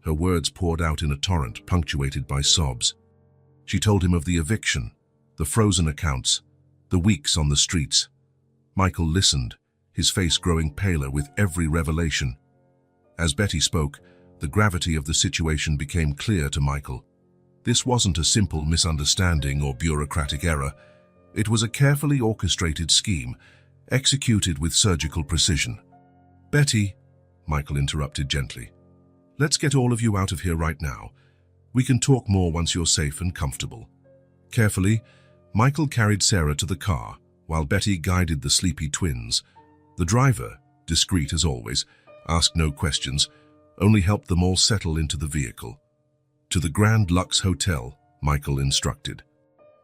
Her words poured out in a torrent, punctuated by sobs. She told him of the eviction, the frozen accounts, the weeks on the streets. Michael listened, his face growing paler with every revelation. As Betty spoke, the gravity of the situation became clear to Michael. This wasn't a simple misunderstanding or bureaucratic error. It was a carefully orchestrated scheme, executed with surgical precision. "Betty," Michael interrupted gently, "let's get all of you out of here right now. We can talk more once you're safe and comfortable." Carefully, Michael carried Sarah to the car, while Betty guided the sleepy twins. The driver, discreet as always, asked no questions, only helped them all settle into the vehicle. "To the Grand Lux Hotel," Michael instructed.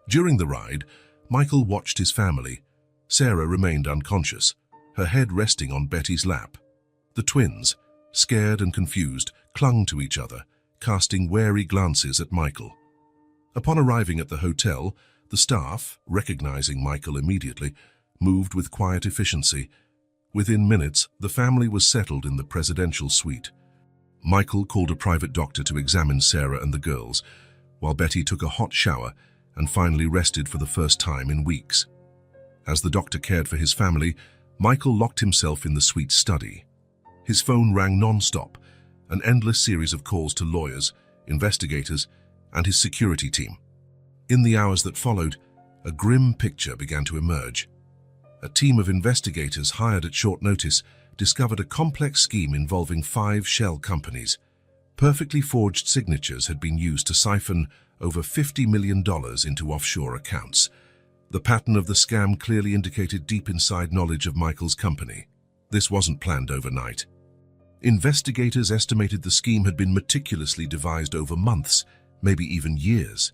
During the ride, Michael watched his family. Sarah remained unconscious, her head resting on Betty's lap. The twins, scared and confused, clung to each other, casting wary glances at Michael. Upon arriving at the hotel, the staff, recognizing Michael immediately, moved with quiet efficiency. Within minutes, the family was settled in the presidential suite. Michael called a private doctor to examine Sarah and the girls, while Betty took a hot shower and finally rested for the first time in weeks. As the doctor cared for his family, Michael locked himself in the suite study. His phone rang non-stop, an endless series of calls to lawyers, investigators, and his security team. In the hours that followed, a grim picture began to emerge. A team of investigators hired at short notice discovered a complex scheme involving 5 shell companies. Perfectly forged signatures had been used to siphon over $50 million into offshore accounts. The pattern of the scam clearly indicated deep inside knowledge of Michael's company. This wasn't planned overnight. Investigators estimated the scheme had been meticulously devised over months, maybe even years.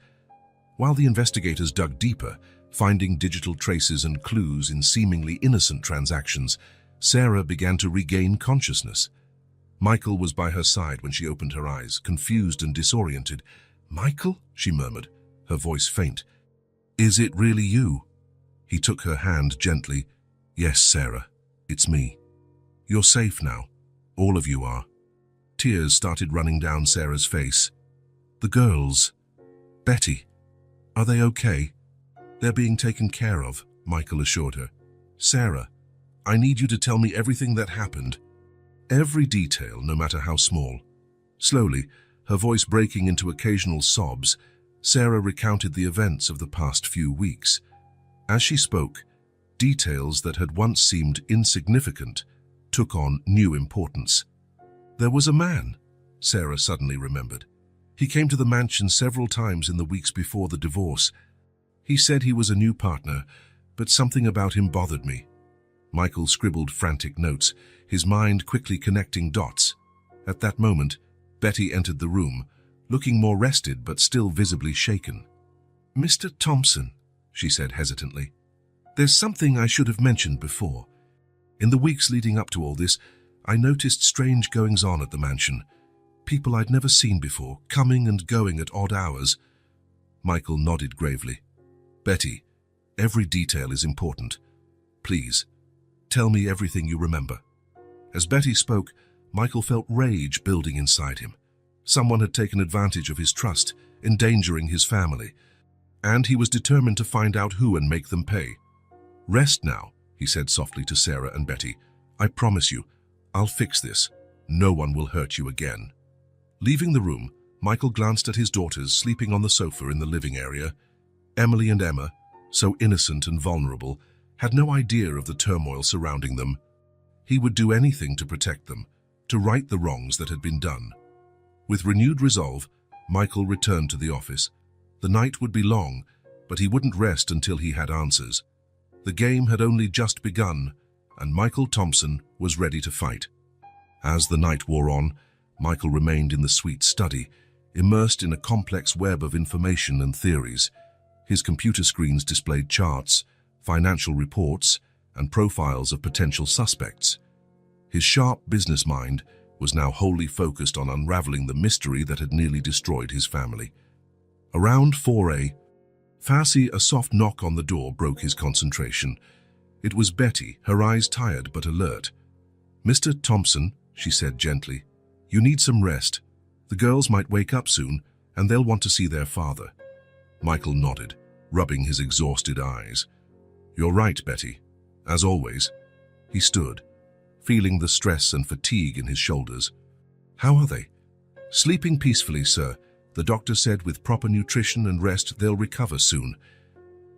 While the investigators dug deeper, finding digital traces and clues in seemingly innocent transactions, Sarah began to regain consciousness. Michael was by her side when she opened her eyes, confused and disoriented. "Michael?" she murmured, her voice faint. "Is it really you?" He took her hand gently. "Yes, Sarah, it's me. You're safe now. All of you are." Tears started running down Sarah's face. "The girls, Betty, are they okay?" "They're being taken care of," Michael assured her. "Sarah, I need you to tell me everything that happened. Every detail, no matter how small." Slowly, her voice breaking into occasional sobs, Sarah recounted the events of the past few weeks. As she spoke, details that had once seemed insignificant took on new importance. "There was a man," Sarah suddenly remembered. "He came to the mansion several times in the weeks before the divorce. He said he was a new partner, but something about him bothered me." Michael scribbled frantic notes, his mind quickly connecting dots. At that moment, Betty entered the room, looking more rested but still visibly shaken. "Mr. Thompson," she said hesitantly, "there's something I should have mentioned before. In the weeks leading up to all this, I noticed strange goings-on at the mansion. People I'd never seen before, coming and going at odd hours." Michael nodded gravely. "Betty, every detail is important. Please, tell me everything you remember." As Betty spoke, Michael felt rage building inside him. Someone had taken advantage of his trust, endangering his family, and he was determined to find out who and make them pay. "Rest now," he said softly to Sarah and Betty. "I promise you, I'll fix this. No one will hurt you again." Leaving the room, Michael glanced at his daughters sleeping on the sofa in the living area. Emily and Emma, so innocent and vulnerable, had no idea of the turmoil surrounding them. He would do anything to protect them, to right the wrongs that had been done. With renewed resolve, Michael returned to the office. The night would be long, but he wouldn't rest until he had answers. The game had only just begun, and Michael Thompson was ready to fight. As the night wore on, Michael remained in the sweet study, immersed in a complex web of information and theories. His computer screens displayed charts, financial reports, and profiles of potential suspects. His sharp business mind was now wholly focused on unraveling the mystery that had nearly destroyed his family. Around 4 a.m., a soft knock on the door broke his concentration. It was Betty, her eyes tired but alert. "Mr. Thompson," she said gently, "you need some rest. The girls might wake up soon, and they'll want to see their father." Michael nodded, rubbing his exhausted eyes. "You're right, Betty. As always." He stood, feeling the stress and fatigue in his shoulders. "How are they?" "Sleeping peacefully, sir. The doctor said with proper nutrition and rest they'll recover soon."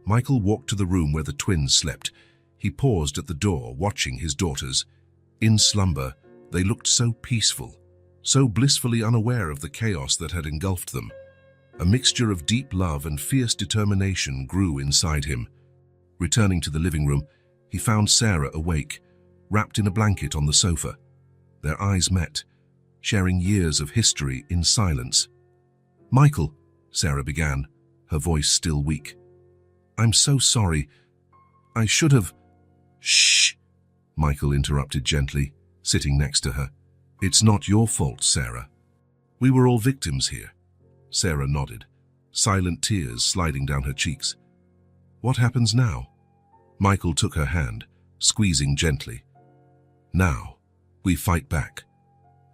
Michael walked to the room where the twins slept. He paused at the door, watching his daughters. In slumber, they looked so peaceful, so blissfully unaware of the chaos that had engulfed them. A mixture of deep love and fierce determination grew inside him. Returning to the living room, he found Sarah awake, wrapped in a blanket on the sofa. Their eyes met, sharing years of history in silence. "Michael," Sarah began, her voice still weak. "I'm so sorry. I should have—" "Shh," Michael interrupted gently, sitting next to her. "It's not your fault, Sarah. We were all victims here." Sarah nodded, silent tears sliding down her cheeks. "What happens now?" Michael took her hand, squeezing gently. "Now, we fight back.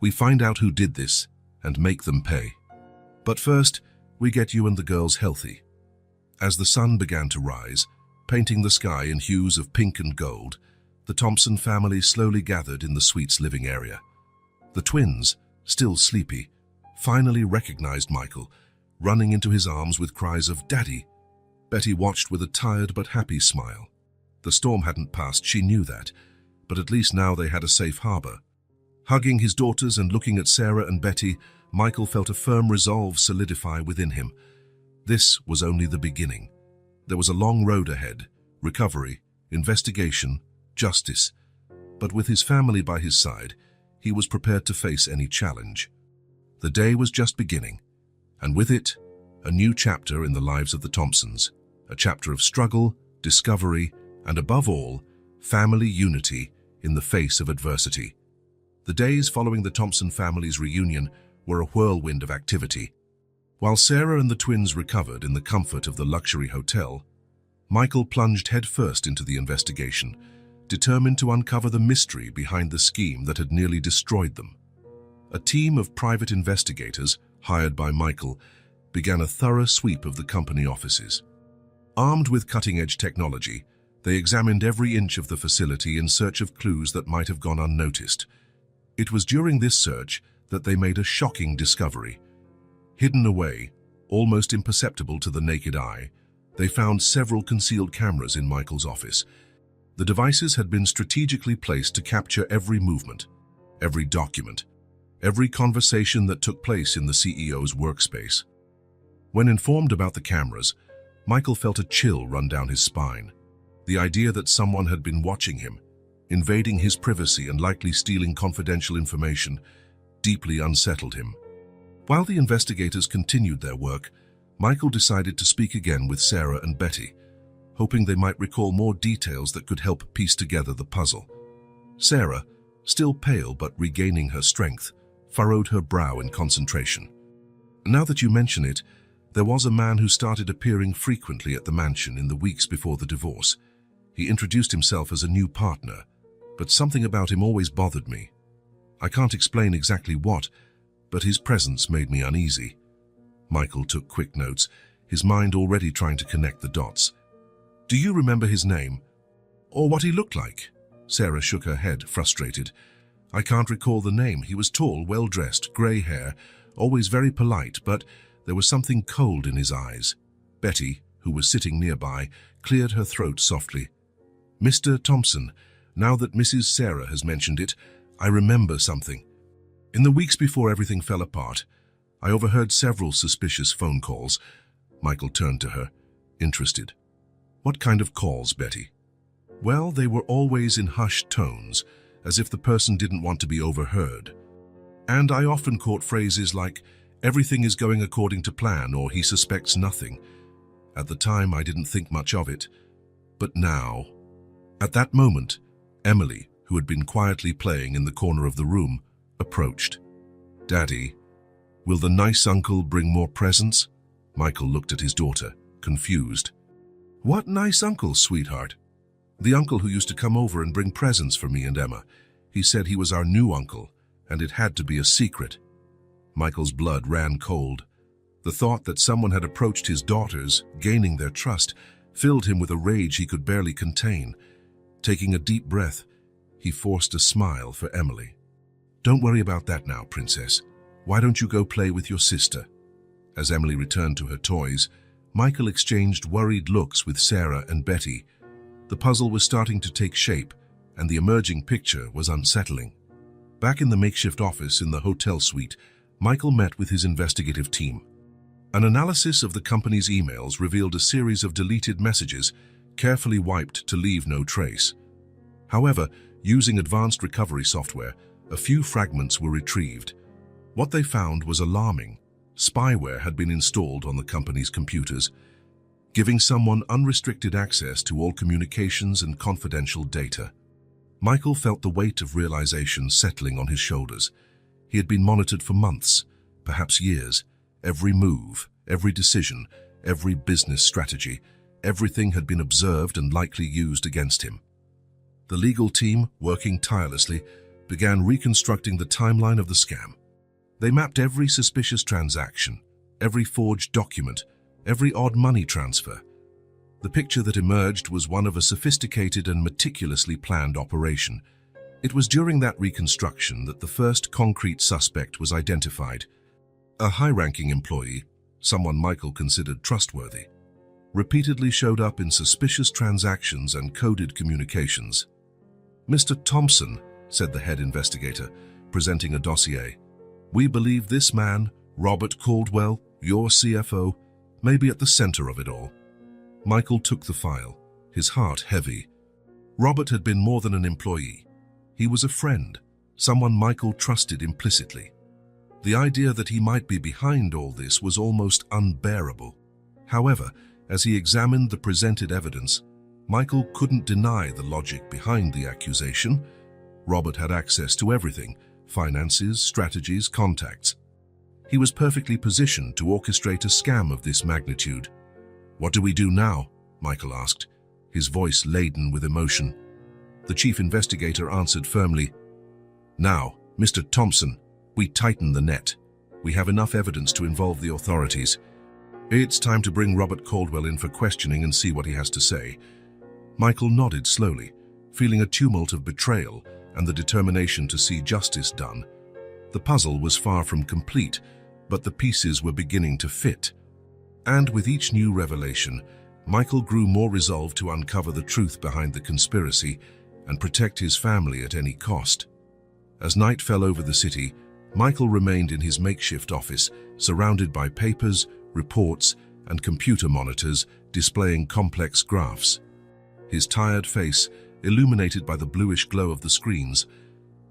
We find out who did this and make them pay. But first, we get you and the girls healthy." As the sun began to rise, painting the sky in hues of pink and gold, the Thompson family slowly gathered in the suite's living area. The twins, still sleepy, finally recognized Michael, running into his arms with cries of "Daddy." Betty watched with a tired but happy smile. The storm hadn't passed, she knew that, but at least now they had a safe harbor. Hugging his daughters and looking at Sarah and Betty, Michael felt a firm resolve solidify within him. This was only the beginning. There was a long road ahead: recovery, investigation, justice. But with his family by his side, he was prepared to face any challenge. The day was just beginning, and with it, a new chapter in the lives of the Thompsons, a chapter of struggle, discovery, and above all, family unity in the face of adversity. The days following the Thompson family's reunion were a whirlwind of activity. While Sarah and the twins recovered in the comfort of the luxury hotel, Michael plunged headfirst into the investigation, determined to uncover the mystery behind the scheme that had nearly destroyed them. A team of private investigators, hired by Michael, began a thorough sweep of the company offices. Armed with cutting-edge technology, they examined every inch of the facility in search of clues that might have gone unnoticed. It was during this search that they made a shocking discovery. Hidden away, almost imperceptible to the naked eye, they found several concealed cameras in Michael's office. The devices had been strategically placed to capture every movement, every document, every conversation that took place in the CEO's workspace. When informed about the cameras, Michael felt a chill run down his spine. The idea that someone had been watching him, invading his privacy and likely stealing confidential information, deeply unsettled him. While the investigators continued their work, Michael decided to speak again with Sarah and Betty, hoping they might recall more details that could help piece together the puzzle. Sarah, still pale but regaining her strength, furrowed her brow in concentration. "Now that you mention it, there was a man who started appearing frequently at the mansion in the weeks before the divorce. He introduced himself as a new partner, but something about him always bothered me. I can't explain exactly what, but his presence made me uneasy." Michael took quick notes, his mind already trying to connect the dots. "Do you remember his name? Or what he looked like?" Sarah shook her head, frustrated. "I can't recall the name. He was tall, well-dressed, grey hair, always very polite, but there was something cold in his eyes." Betty, who was sitting nearby, cleared her throat softly. "Mr. Thompson, now that Mrs. Sarah has mentioned it, I remember something. In the weeks before everything fell apart, I overheard several suspicious phone calls." Michael turned to her, interested. "What kind of calls, Betty?" "Well, they were always in hushed tones, as if the person didn't want to be overheard. And I often caught phrases like, 'Everything is going according to plan,' or 'He suspects nothing.' At the time, I didn't think much of it. But now..." At that moment, Emily, who had been quietly playing in the corner of the room, approached. "Daddy, will the nice uncle bring more presents?" Michael looked at his daughter, confused. "What nice uncle, sweetheart?" "The uncle who used to come over and bring presents for me and Emma. He said he was our new uncle, and it had to be a secret." Michael's blood ran cold. The thought that someone had approached his daughters, gaining their trust, filled him with a rage he could barely contain. Taking a deep breath, he forced a smile for Emily. "Don't worry about that now, Princess. Why don't you go play with your sister?" As Emily returned to her toys, Michael exchanged worried looks with Sarah and Betty. The puzzle was starting to take shape, and the emerging picture was unsettling. Back in the makeshift office in the hotel suite, Michael met with his investigative team. An analysis of the company's emails revealed a series of deleted messages, carefully wiped to leave no trace. However, using advanced recovery software, a few fragments were retrieved. What they found was alarming. Spyware had been installed on the company's computers, giving someone unrestricted access to all communications and confidential data. Michael felt the weight of realization settling on his shoulders. He had been monitored for months, perhaps years. Every move, every decision, every business strategy, everything had been observed and likely used against him. The legal team, working tirelessly, began reconstructing the timeline of the scam. They mapped every suspicious transaction, every forged document, every odd money transfer. The picture that emerged was one of a sophisticated and meticulously planned operation. It was during that reconstruction that the first concrete suspect was identified. A high-ranking employee, someone Michael considered trustworthy, repeatedly showed up in suspicious transactions and coded communications. Mr. Thompson, said the head investigator, presenting a dossier, we believe this man, Robert Caldwell, your CFO, may be at the center of it all. Michael took the file, his heart heavy. Robert had been more than an employee. He was a friend, someone Michael trusted implicitly. The idea that he might be behind all this was almost unbearable. However, as he examined the presented evidence, Michael couldn't deny the logic behind the accusation. Robert had access to everything: finances, strategies, contacts. He was perfectly positioned to orchestrate a scam of this magnitude. What do we do now? Michael asked, his voice laden with emotion. The chief investigator answered firmly, Now, Mr. Thompson, we tighten the net. We have enough evidence to involve the authorities. It's time to bring Robert Caldwell in for questioning and see what he has to say. Michael nodded slowly, feeling a tumult of betrayal and the determination to see justice done. The puzzle was far from complete, but the pieces were beginning to fit. And with each new revelation, Michael grew more resolved to uncover the truth behind the conspiracy and protect his family at any cost. As night fell over the city, Michael remained in his makeshift office, surrounded by papers, reports, and computer monitors displaying complex graphs. His tired face, illuminated by the bluish glow of the screens,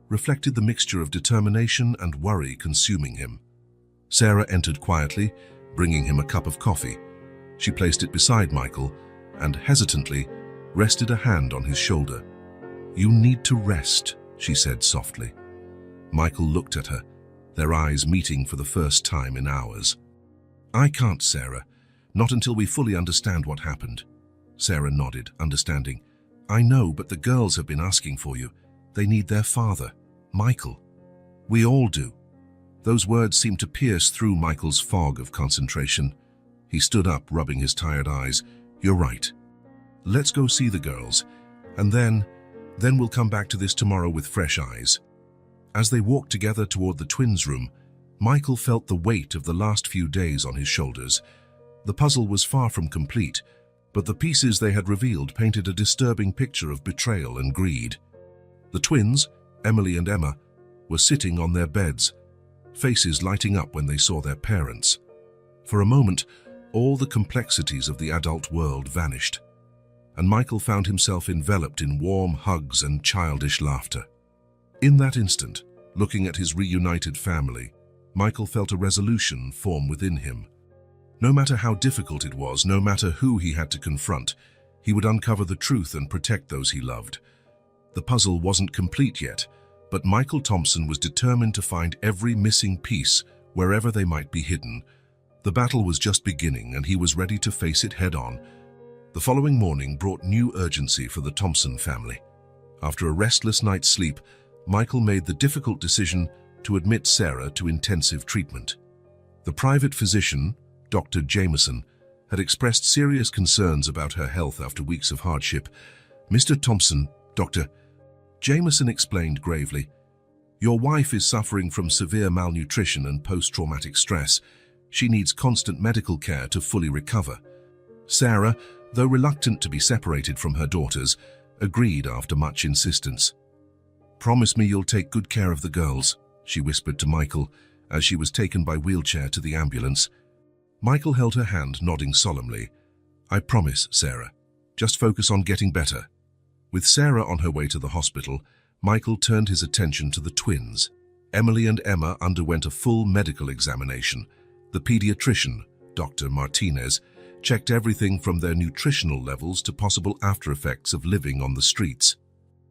reflected the mixture of determination and worry consuming him. Sarah entered quietly, bringing him a cup of coffee. She placed it beside Michael and, hesitantly, rested a hand on his shoulder. You need to rest, she said softly. Michael looked at her, their eyes meeting for the first time in hours. I can't, Sarah. Not until we fully understand what happened. Sarah nodded, understanding. I know, but the girls have been asking for you. They need their father, Michael. We all do. Those words seemed to pierce through Michael's fog of concentration. He stood up, rubbing his tired eyes. You're right. Let's go see the girls, and then we'll come back to this tomorrow with fresh eyes. As they walked together toward the twins' room, Michael felt the weight of the last few days on his shoulders. The puzzle was far from complete, but the pieces they had revealed painted a disturbing picture of betrayal and greed. The twins, Emily and Emma, were sitting on their beds, faces lighting up when they saw their parents. For a moment, all the complexities of the adult world vanished, and Michael found himself enveloped in warm hugs and childish laughter. In that instant, looking at his reunited family, Michael felt a resolution form within him. No matter how difficult it was, no matter who he had to confront, he would uncover the truth and protect those he loved. The puzzle wasn't complete yet, but Michael Thompson was determined to find every missing piece wherever they might be hidden. The battle was just beginning, and he was ready to face it head-on. The following morning brought new urgency for the Thompson family. After a restless night's sleep, Michael made the difficult decision to admit Sarah to intensive treatment. The private physician, Dr. Jameson, had expressed serious concerns about her health after weeks of hardship. Mr. Thompson, Dr. Jameson explained gravely, your wife is suffering from severe malnutrition and post-traumatic stress. She needs constant medical care to fully recover. Sarah, though reluctant to be separated from her daughters, agreed after much insistence. Promise me you'll take good care of the girls, she whispered to Michael as she was taken by wheelchair to the ambulance. Michael held her hand, nodding solemnly. I promise, Sarah. Just focus on getting better. With Sarah on her way to the hospital, Michael turned his attention to the twins. Emily and Emma underwent a full medical examination. The pediatrician, Dr. Martinez, checked everything from their nutritional levels to possible after-effects of living on the streets.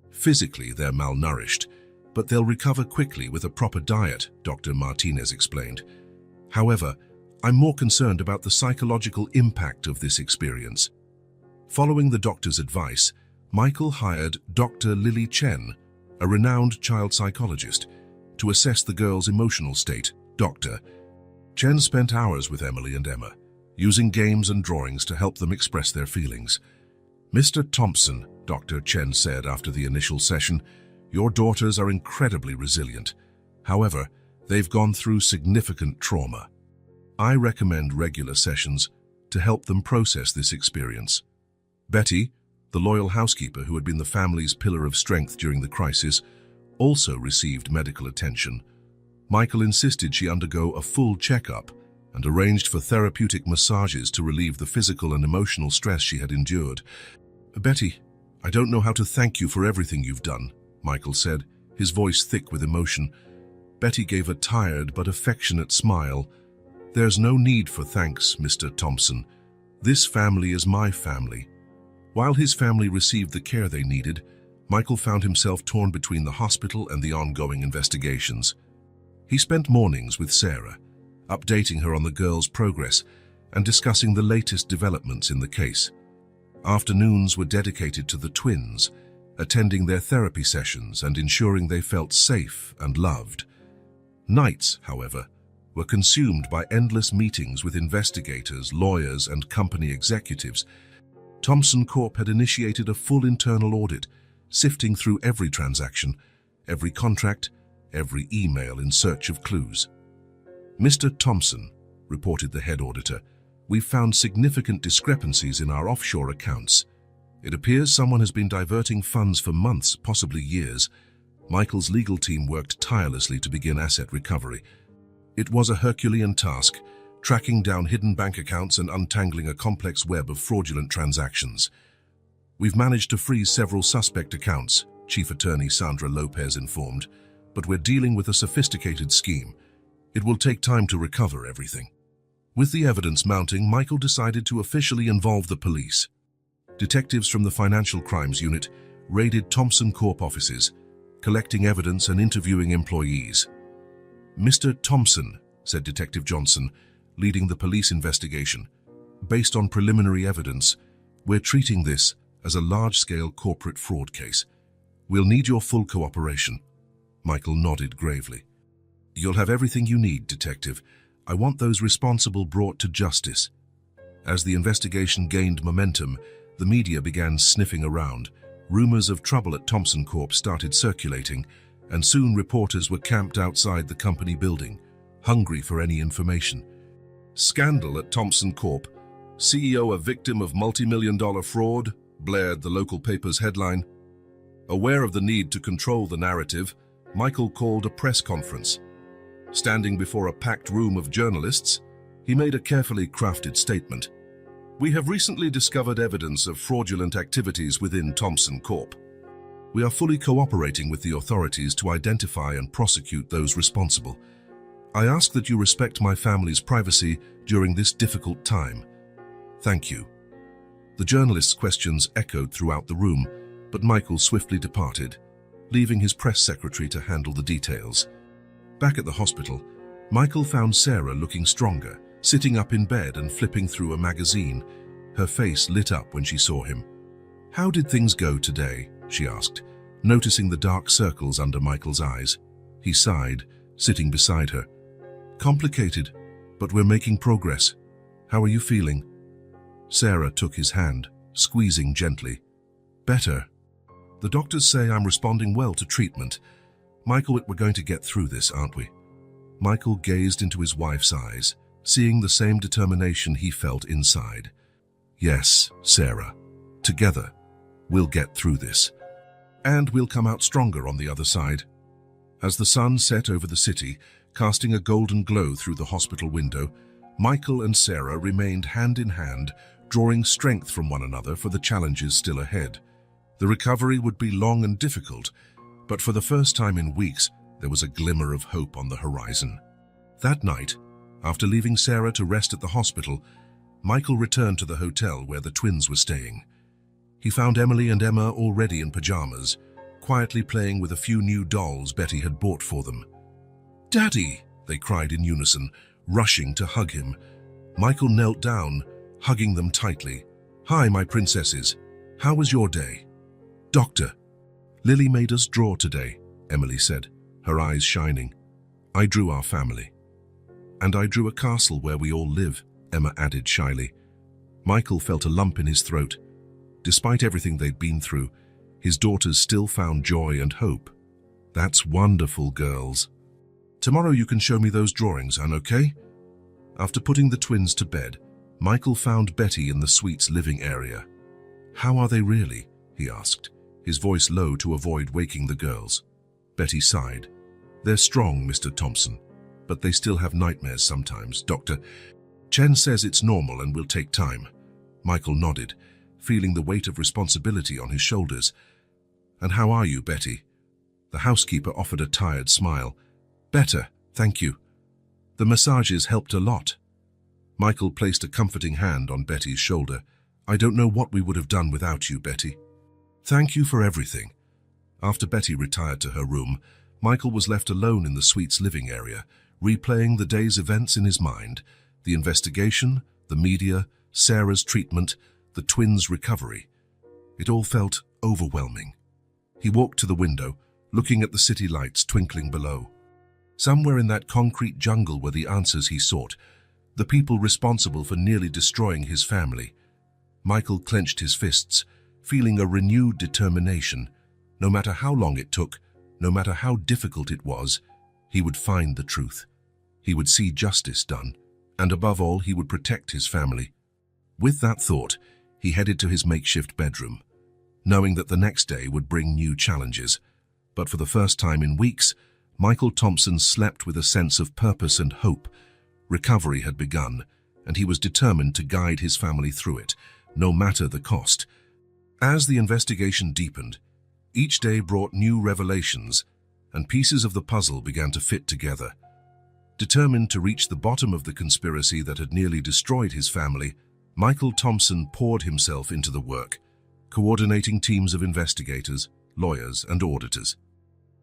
Physically, they're malnourished, but they'll recover quickly with a proper diet, Dr. Martinez explained. However, I'm more concerned about the psychological impact of this experience. Following the doctor's advice, Michael hired Dr. Lily Chen, a renowned child psychologist, to assess the girls' emotional state. Dr. Chen spent hours with Emily and Emma, using games and drawings to help them express their feelings. Mr. Thompson, Dr. Chen said after the initial session, your daughters are incredibly resilient. However, they've gone through significant trauma. I recommend regular sessions to help them process this experience. Betty, The loyal housekeeper, who had been the family's pillar of strength during the crisis, also received medical attention. Michael insisted she undergo a full checkup and arranged for therapeutic massages to relieve the physical and emotional stress she had endured. "Betty, I don't know how to thank you for everything you've done," Michael said, his voice thick with emotion. Betty gave a tired but affectionate smile. "There's no need for thanks, Mr. Thompson. This family is my family." While his family received the care they needed, Michael found himself torn between the hospital and the ongoing investigations. He spent mornings with Sarah, updating her on the girl's progress and discussing the latest developments in the case. Afternoons were dedicated to the twins, attending their therapy sessions and ensuring they felt safe and loved. Nights, however, were consumed by endless meetings with investigators, lawyers, and company executives. Thompson Corp had initiated a full internal audit, sifting through every transaction, every contract, every email in search of clues. "Mr. Thompson," reported the head auditor, "we've found significant discrepancies in our offshore accounts. It appears someone has been diverting funds for months, possibly years." Michael's legal team worked tirelessly to begin asset recovery. It was a Herculean task, tracking down hidden bank accounts and untangling a complex web of fraudulent transactions. "We've managed to freeze several suspect accounts," Chief Attorney Sandra Lopez informed, "but we're dealing with a sophisticated scheme. It will take time to recover everything." With the evidence mounting, Michael decided to officially involve the police. Detectives from the Financial Crimes Unit raided Thompson Corp offices, collecting evidence and interviewing employees. "Mr. Thompson," said Detective Johnson, leading the police investigation, "based on preliminary evidence, we're treating this as a large-scale corporate fraud case. We'll need your full cooperation." Michael nodded gravely. "You'll have everything you need, Detective. I want those responsible brought to justice." As the investigation gained momentum, the media began sniffing around. Rumors of trouble at Thompson Corp started circulating, and soon reporters were camped outside the company building, hungry for any information. "Scandal at Thompson Corp. CEO a victim of multi-million-dollar fraud," blared the local paper's headline. Aware of the need to control the narrative, Michael called a press conference. Standing before a packed room of journalists, he made a carefully crafted statement. "We have recently discovered evidence of fraudulent activities within Thompson Corp. We are fully cooperating with the authorities to identify and prosecute those responsible. I ask that you respect my family's privacy during this difficult time. Thank you." The journalists' questions echoed throughout the room, but Michael swiftly departed, leaving his press secretary to handle the details. Back at the hospital, Michael found Sarah looking stronger, sitting up in bed and flipping through a magazine. Her face lit up when she saw him. "How did things go today?" she asked, noticing the dark circles under Michael's eyes. He sighed, sitting beside her. "Complicated, but we're making progress. How are you feeling?" Sarah took his hand, squeezing gently. "Better. The doctors say I'm responding well to treatment. Michael, we're going to get through this, aren't we?" Michael gazed into his wife's eyes, seeing the same determination he felt inside. "Yes, Sarah. Together, we'll get through this. And we'll come out stronger on the other side." As the sun set over the city, casting a golden glow through the hospital window, Michael and Sarah remained hand in hand, drawing strength from one another for the challenges still ahead. The recovery would be long and difficult, but for the first time in weeks, there was a glimmer of hope on the horizon. That night, after leaving Sarah to rest at the hospital, Michael returned to the hotel where the twins were staying. He found Emily and Emma already in pajamas, quietly playing with a few new dolls Betty had bought for them. "Daddy!" they cried in unison, rushing to hug him. Michael knelt down, hugging them tightly. "Hi, my princesses. How was your day?" "Doctor, Lily made us draw today," Emily said, her eyes shining. "I drew our family." "And I drew a castle where we all live," Emma added shyly. Michael felt a lump in his throat. Despite everything they'd been through, his daughters still found joy and hope. "That's wonderful, girls. Tomorrow you can show me those drawings, Anne, okay?" After putting the twins to bed, Michael found Betty in the suite's living area. "How are they really?" he asked, his voice low to avoid waking the girls. Betty sighed. "They're strong, Mr. Thompson, but they still have nightmares sometimes, Dr. Chen says it's normal and will take time." Michael nodded, feeling the weight of responsibility on his shoulders. "And how are you, Betty?" The housekeeper offered a tired smile. "Better, thank you. The massages helped a lot." Michael placed a comforting hand on Betty's shoulder. "I don't know what we would have done without you, Betty. Thank you for everything." After Betty retired to her room, Michael was left alone in the suite's living area, replaying the day's events in his mind: the investigation, the media, Sarah's treatment, the twins' recovery. It all felt overwhelming. He walked to the window, looking at the city lights twinkling below. Somewhere in that concrete jungle were the answers he sought, the people responsible for nearly destroying his family. Michael clenched his fists, feeling a renewed determination. No matter how long it took, no matter how difficult it was, he would find the truth. He would see justice done, and above all, he would protect his family. With that thought, he headed to his makeshift bedroom, knowing that the next day would bring new challenges. But for the first time in weeks, Michael Thompson slept with a sense of purpose and hope. Recovery had begun, and he was determined to guide his family through it, no matter the cost. As the investigation deepened, each day brought new revelations, and pieces of the puzzle began to fit together. Determined to reach the bottom of the conspiracy that had nearly destroyed his family, Michael Thompson poured himself into the work, coordinating teams of investigators, lawyers, and auditors.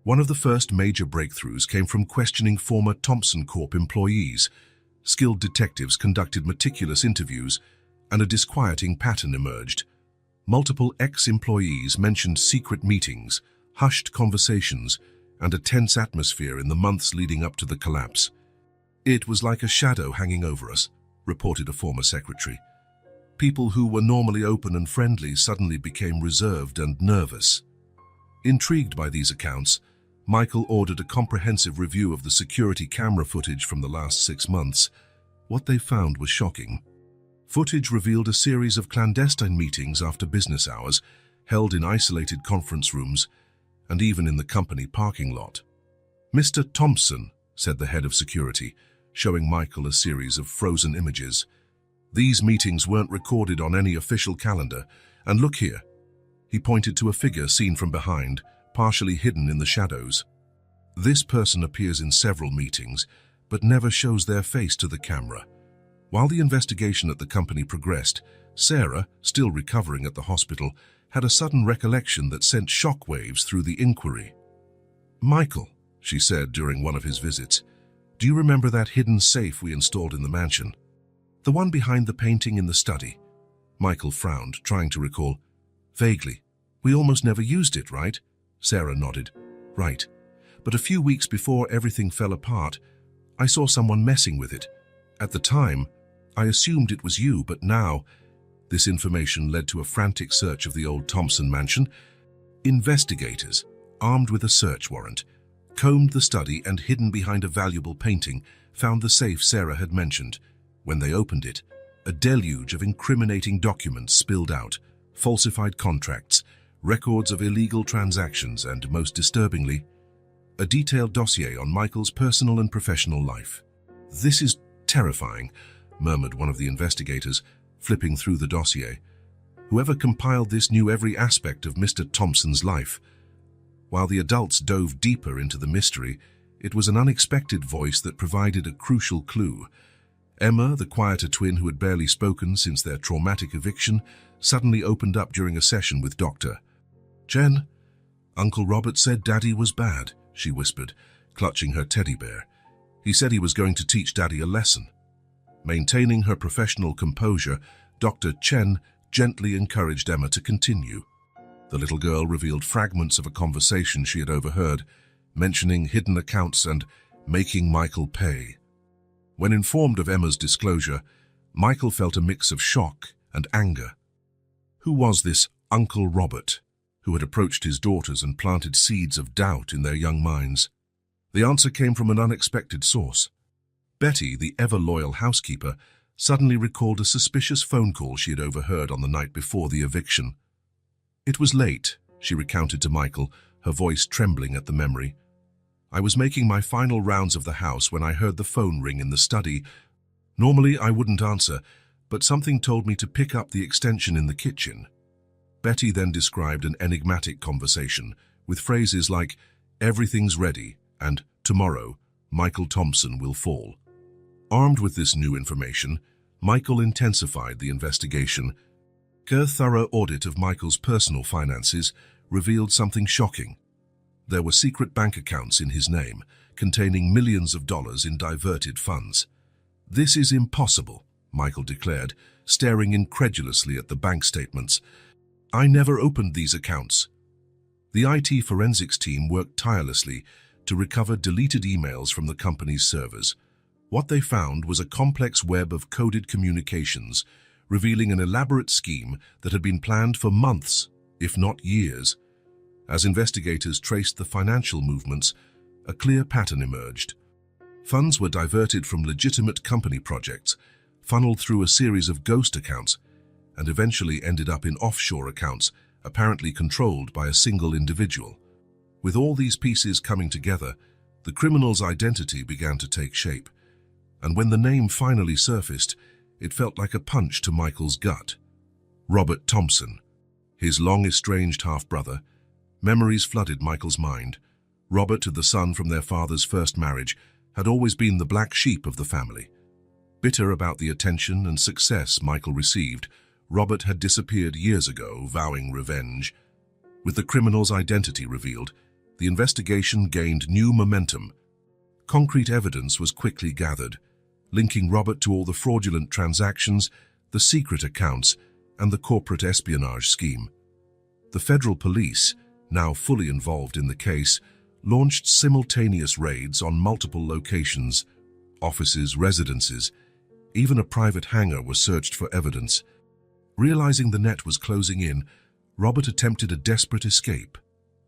One of the first major breakthroughs came from questioning former Thompson Corp employees. Skilled detectives conducted meticulous interviews, and a disquieting pattern emerged. Multiple ex-employees mentioned secret meetings, hushed conversations, and a tense atmosphere in the months leading up to the collapse. "It was like a shadow hanging over us," reported a former secretary. "People who were normally open and friendly suddenly became reserved and nervous." Intrigued by these accounts, Michael ordered a comprehensive review of the security camera footage from the last 6 months. What they found was shocking. Footage revealed a series of clandestine meetings after business hours, held in isolated conference rooms, and even in the company parking lot. "Mr. Thompson," said the head of security, showing Michael a series of frozen images. "These meetings weren't recorded on any official calendar, and look here." He pointed to a figure seen from behind, partially hidden in the shadows. "This person appears in several meetings, but never shows their face to the camera." While the investigation at the company progressed, Sarah, still recovering at the hospital, had a sudden recollection that sent shockwaves through the inquiry. "Michael," she said during one of his visits, "do you remember that hidden safe we installed in the mansion? The one behind the painting in the study?" Michael frowned, trying to recall. "Vaguely. We almost never used it, right?" Sarah nodded. "Right. But a few weeks before everything fell apart, I saw someone messing with it. At the time, I assumed it was you, but now..." This information led to a frantic search of the old Thompson mansion. Investigators, armed with a search warrant, combed the study and, hidden behind a valuable painting, found the safe Sarah had mentioned. When they opened it, a deluge of incriminating documents spilled out: falsified contracts, records of illegal transactions, and, most disturbingly, a detailed dossier on Michael's personal and professional life. "This is terrifying," murmured one of the investigators, flipping through the dossier. Whoever compiled this knew every aspect of Mr. Thompson's life. While the adults dove deeper into the mystery, it was an unexpected voice that provided a crucial clue. Emma, the quieter twin who had barely spoken since their traumatic eviction, suddenly opened up during a session with Dr. Chen. "Uncle Robert said Daddy was bad," she whispered, clutching her teddy bear. "He said he was going to teach Daddy a lesson." Maintaining her professional composure, Dr. Chen gently encouraged Emma to continue. The little girl revealed fragments of a conversation she had overheard, mentioning hidden accounts and making Michael pay. When informed of Emma's disclosure, Michael felt a mix of shock and anger. Who was this Uncle Robert, who had approached his daughters and planted seeds of doubt in their young minds? The answer came from an unexpected source. Betty, the ever-loyal housekeeper, suddenly recalled a suspicious phone call she had overheard on the night before the eviction. "It was late," she recounted to Michael, her voice trembling at the memory. "I was making my final rounds of the house when I heard the phone ring in the study. Normally I wouldn't answer, but something told me to pick up the extension in the kitchen." Betty then described an enigmatic conversation with phrases like, "Everything's ready," and "Tomorrow, Michael Thompson will fall." Armed with this new information, Michael intensified the investigation. A thorough audit of Michael's personal finances revealed something shocking. There were secret bank accounts in his name, containing millions of dollars in diverted funds. "This is impossible," Michael declared, staring incredulously at the bank statements. "I never opened these accounts." The IT forensics team worked tirelessly to recover deleted emails from the company's servers. What they found was a complex web of coded communications, revealing an elaborate scheme that had been planned for months, if not years. As investigators traced the financial movements, a clear pattern emerged. Funds were diverted from legitimate company projects, funneled through a series of ghost accounts, and eventually ended up in offshore accounts, apparently controlled by a single individual. With all these pieces coming together, the criminal's identity began to take shape. And when the name finally surfaced, it felt like a punch to Michael's gut. Robert Thompson, his long-estranged half-brother. Memories flooded Michael's mind. Robert, the son from their father's first marriage, had always been the black sheep of the family. Bitter about the attention and success Michael received, Robert had disappeared years ago, vowing revenge. With the criminal's identity revealed, the investigation gained new momentum. Concrete evidence was quickly gathered, linking Robert to all the fraudulent transactions, the secret accounts, and the corporate espionage scheme. The federal police, now fully involved in the case, launched simultaneous raids on multiple locations, offices, residences. Even a private hangar was searched for evidence. Realizing the net was closing in, Robert attempted a desperate escape.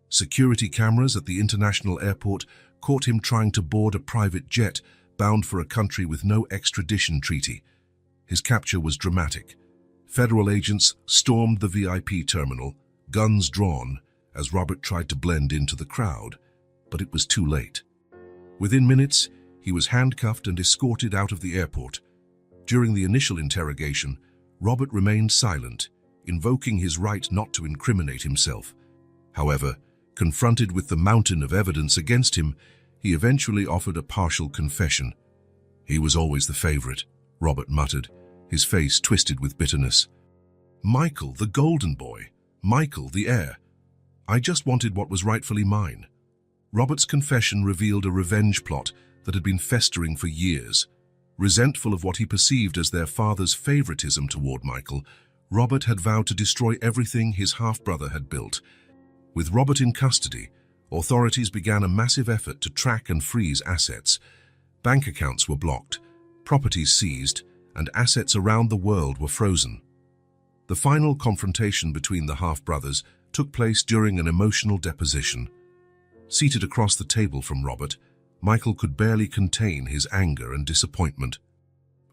Security cameras at the international airport caught him trying to board a private jet bound for a country with no extradition treaty. His capture was dramatic. Federal agents stormed the VIP terminal, guns drawn, as Robert tried to blend into the crowd, but it was too late. Within minutes, he was handcuffed and escorted out of the airport. During the initial interrogation, Robert remained silent, invoking his right not to incriminate himself. However, confronted with the mountain of evidence against him, he eventually offered a partial confession. "He was always the favorite," Robert muttered, his face twisted with bitterness. "Michael, the golden boy. Michael, the heir. I just wanted what was rightfully mine." Robert's confession revealed a revenge plot that had been festering for years. Resentful of what he perceived as their father's favoritism toward Michael, Robert had vowed to destroy everything his half-brother had built. With Robert in custody, authorities began a massive effort to track and freeze assets. Bank accounts were blocked, properties seized, and assets around the world were frozen. The final confrontation between the half-brothers took place during an emotional deposition. Seated across the table from Robert, Michael could barely contain his anger and disappointment.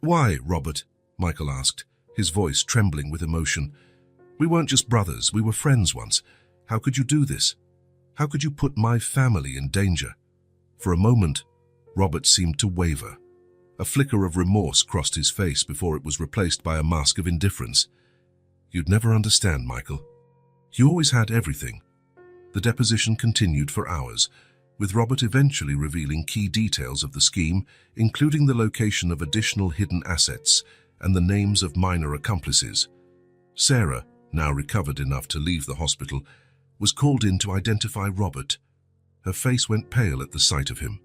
"Why, Robert?" Michael asked, his voice trembling with emotion. "We weren't just brothers, we were friends once. How could you do this? How could you put my family in danger?" For a moment, Robert seemed to waver. A flicker of remorse crossed his face before it was replaced by a mask of indifference. "You'd never understand, Michael. You always had everything." The deposition continued for hours, with Robert eventually revealing key details of the scheme, including the location of additional hidden assets and the names of minor accomplices. Sarah, now recovered enough to leave the hospital, was called in to identify Robert. Her face went pale at the sight of him.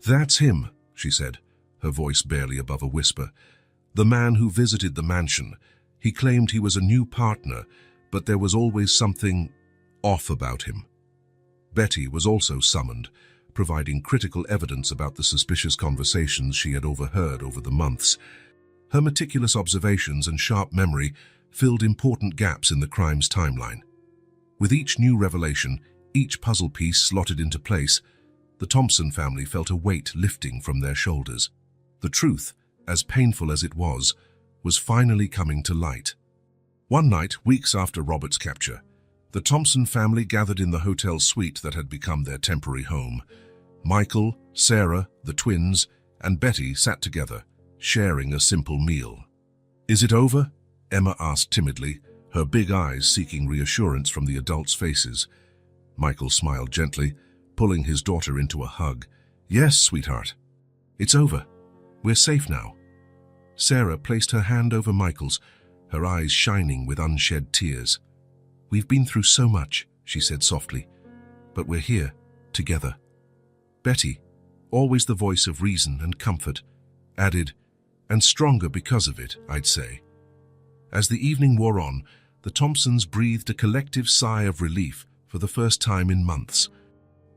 "That's him," she said, her voice barely above a whisper. "The man who visited the mansion. He claimed he was a new partner, but there was always something off about him." Betty was also summoned, providing critical evidence about the suspicious conversations she had overheard over the months. Her meticulous observations and sharp memory filled important gaps in the crime's timeline. With each new revelation, each puzzle piece slotted into place, the Thompson family felt a weight lifting from their shoulders. The truth, as painful as it was finally coming to light. One night, weeks after Robert's capture, the Thompson family gathered in the hotel suite that had become their temporary home. Michael, Sarah, the twins, and Betty sat together, sharing a simple meal. "Is it over?" Emma asked timidly, her big eyes seeking reassurance from the adults' faces. Michael smiled gently, pulling his daughter into a hug. "Yes, sweetheart. It's over. We're safe now." Sarah placed her hand over Michael's, her eyes shining with unshed tears. "We've been through so much," she said softly, "but we're here, together." Betty, always the voice of reason and comfort, added, "And stronger because of it, I'd say." As the evening wore on, the Thompsons breathed a collective sigh of relief for the first time in months.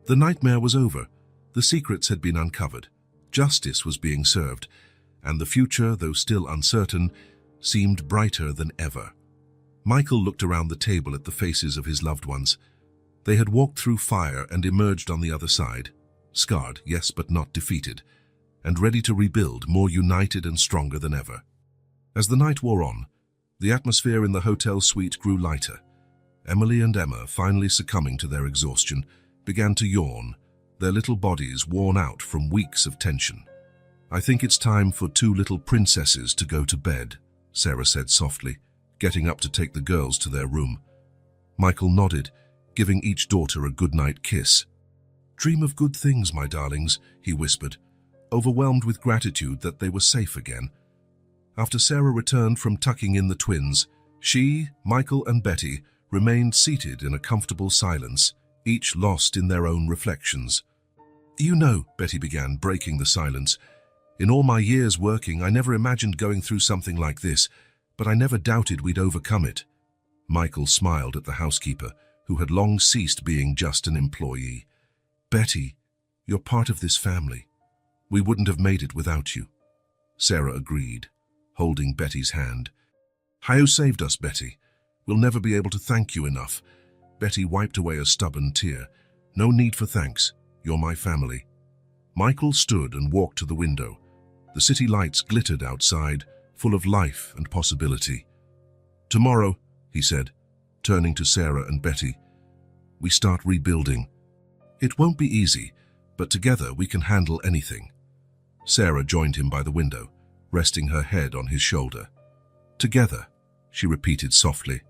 The nightmare was over, the secrets had been uncovered, justice was being served, and the future, though still uncertain, seemed brighter than ever. Michael looked around the table at the faces of his loved ones. They had walked through fire and emerged on the other side, scarred, yes, but not defeated, and ready to rebuild, more united and stronger than ever. As the night wore on, the atmosphere in the hotel suite grew lighter. Emily and Emma, finally succumbing to their exhaustion, began to yawn, their little bodies worn out from weeks of tension. "I think it's time for two little princesses to go to bed," Sarah said softly, getting up to take the girls to their room. Michael nodded, giving each daughter a goodnight kiss. "Dream of good things, my darlings," he whispered, overwhelmed with gratitude that they were safe again. After Sarah returned from tucking in the twins, she, Michael, and Betty remained seated in a comfortable silence, each lost in their own reflections. "You know," Betty began, breaking the silence, "in all my years working, I never imagined going through something like this, but I never doubted we'd overcome it." Michael smiled at the housekeeper, who had long ceased being just an employee. "Betty, you're part of this family. We wouldn't have made it without you." Sarah agreed, holding Betty's hand. "How saved us, Betty. We'll never be able to thank you enough." Betty wiped away a stubborn tear. "No need for thanks. You're my family." Michael stood and walked to the window. The city lights glittered outside, full of life and possibility. "Tomorrow," he said, turning to Sarah and Betty, "we start rebuilding. It won't be easy, but together we can handle anything." Sarah joined him by the window, resting her head on his shoulder. "Together," she repeated softly.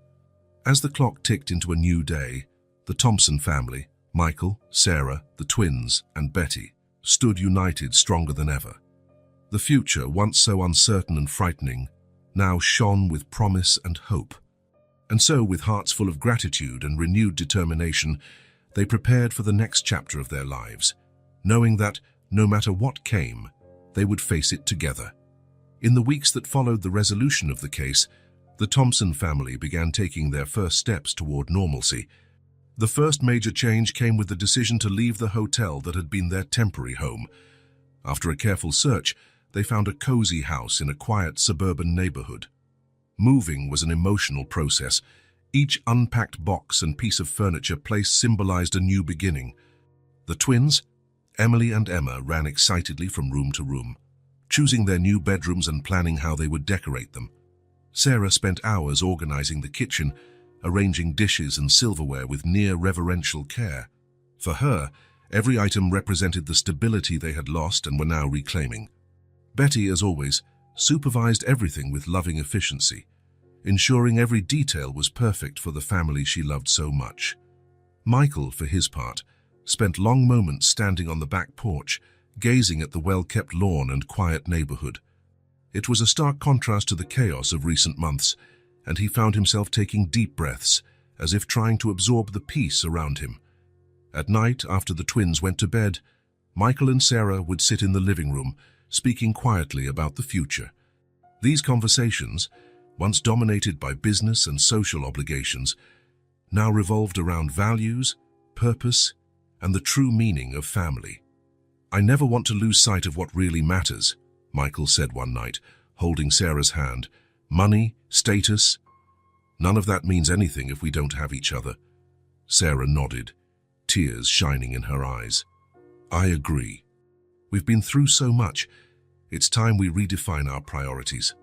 As the clock ticked into a new day, the Thompson family, Michael, Sarah, the twins, and Betty, stood united, stronger than ever. The future, once so uncertain and frightening, now shone with promise and hope. And so, with hearts full of gratitude and renewed determination, they prepared for the next chapter of their lives, knowing that, no matter what came, they would face it together. In the weeks that followed the resolution of the case, the Thompson family began taking their first steps toward normalcy. The first major change came with the decision to leave the hotel that had been their temporary home. After a careful search, they found a cozy house in a quiet suburban neighborhood. Moving was an emotional process. Each unpacked box and piece of furniture placed symbolized a new beginning. The twins, Emily and Emma, ran excitedly from room to room, choosing their new bedrooms and planning how they would decorate them. Sarah spent hours organizing the kitchen, arranging dishes and silverware with near reverential care. For her, every item represented the stability they had lost and were now reclaiming. Betty, as always, supervised everything with loving efficiency, ensuring every detail was perfect for the family she loved so much. Michael, for his part, spent long moments standing on the back porch, gazing at the well-kept lawn and quiet neighborhood. It was a stark contrast to the chaos of recent months, and he found himself taking deep breaths, as if trying to absorb the peace around him. At night, after the twins went to bed, Michael and Sarah would sit in the living room, speaking quietly about the future. These conversations, once dominated by business and social obligations, now revolved around values, purpose, and the true meaning of family. "I never want to lose sight of what really matters," Michael said one night, holding Sarah's hand. "Money, status, none of that means anything if we don't have each other." Sarah nodded, tears shining in her eyes. "I agree. We've been through so much. It's time we redefine our priorities.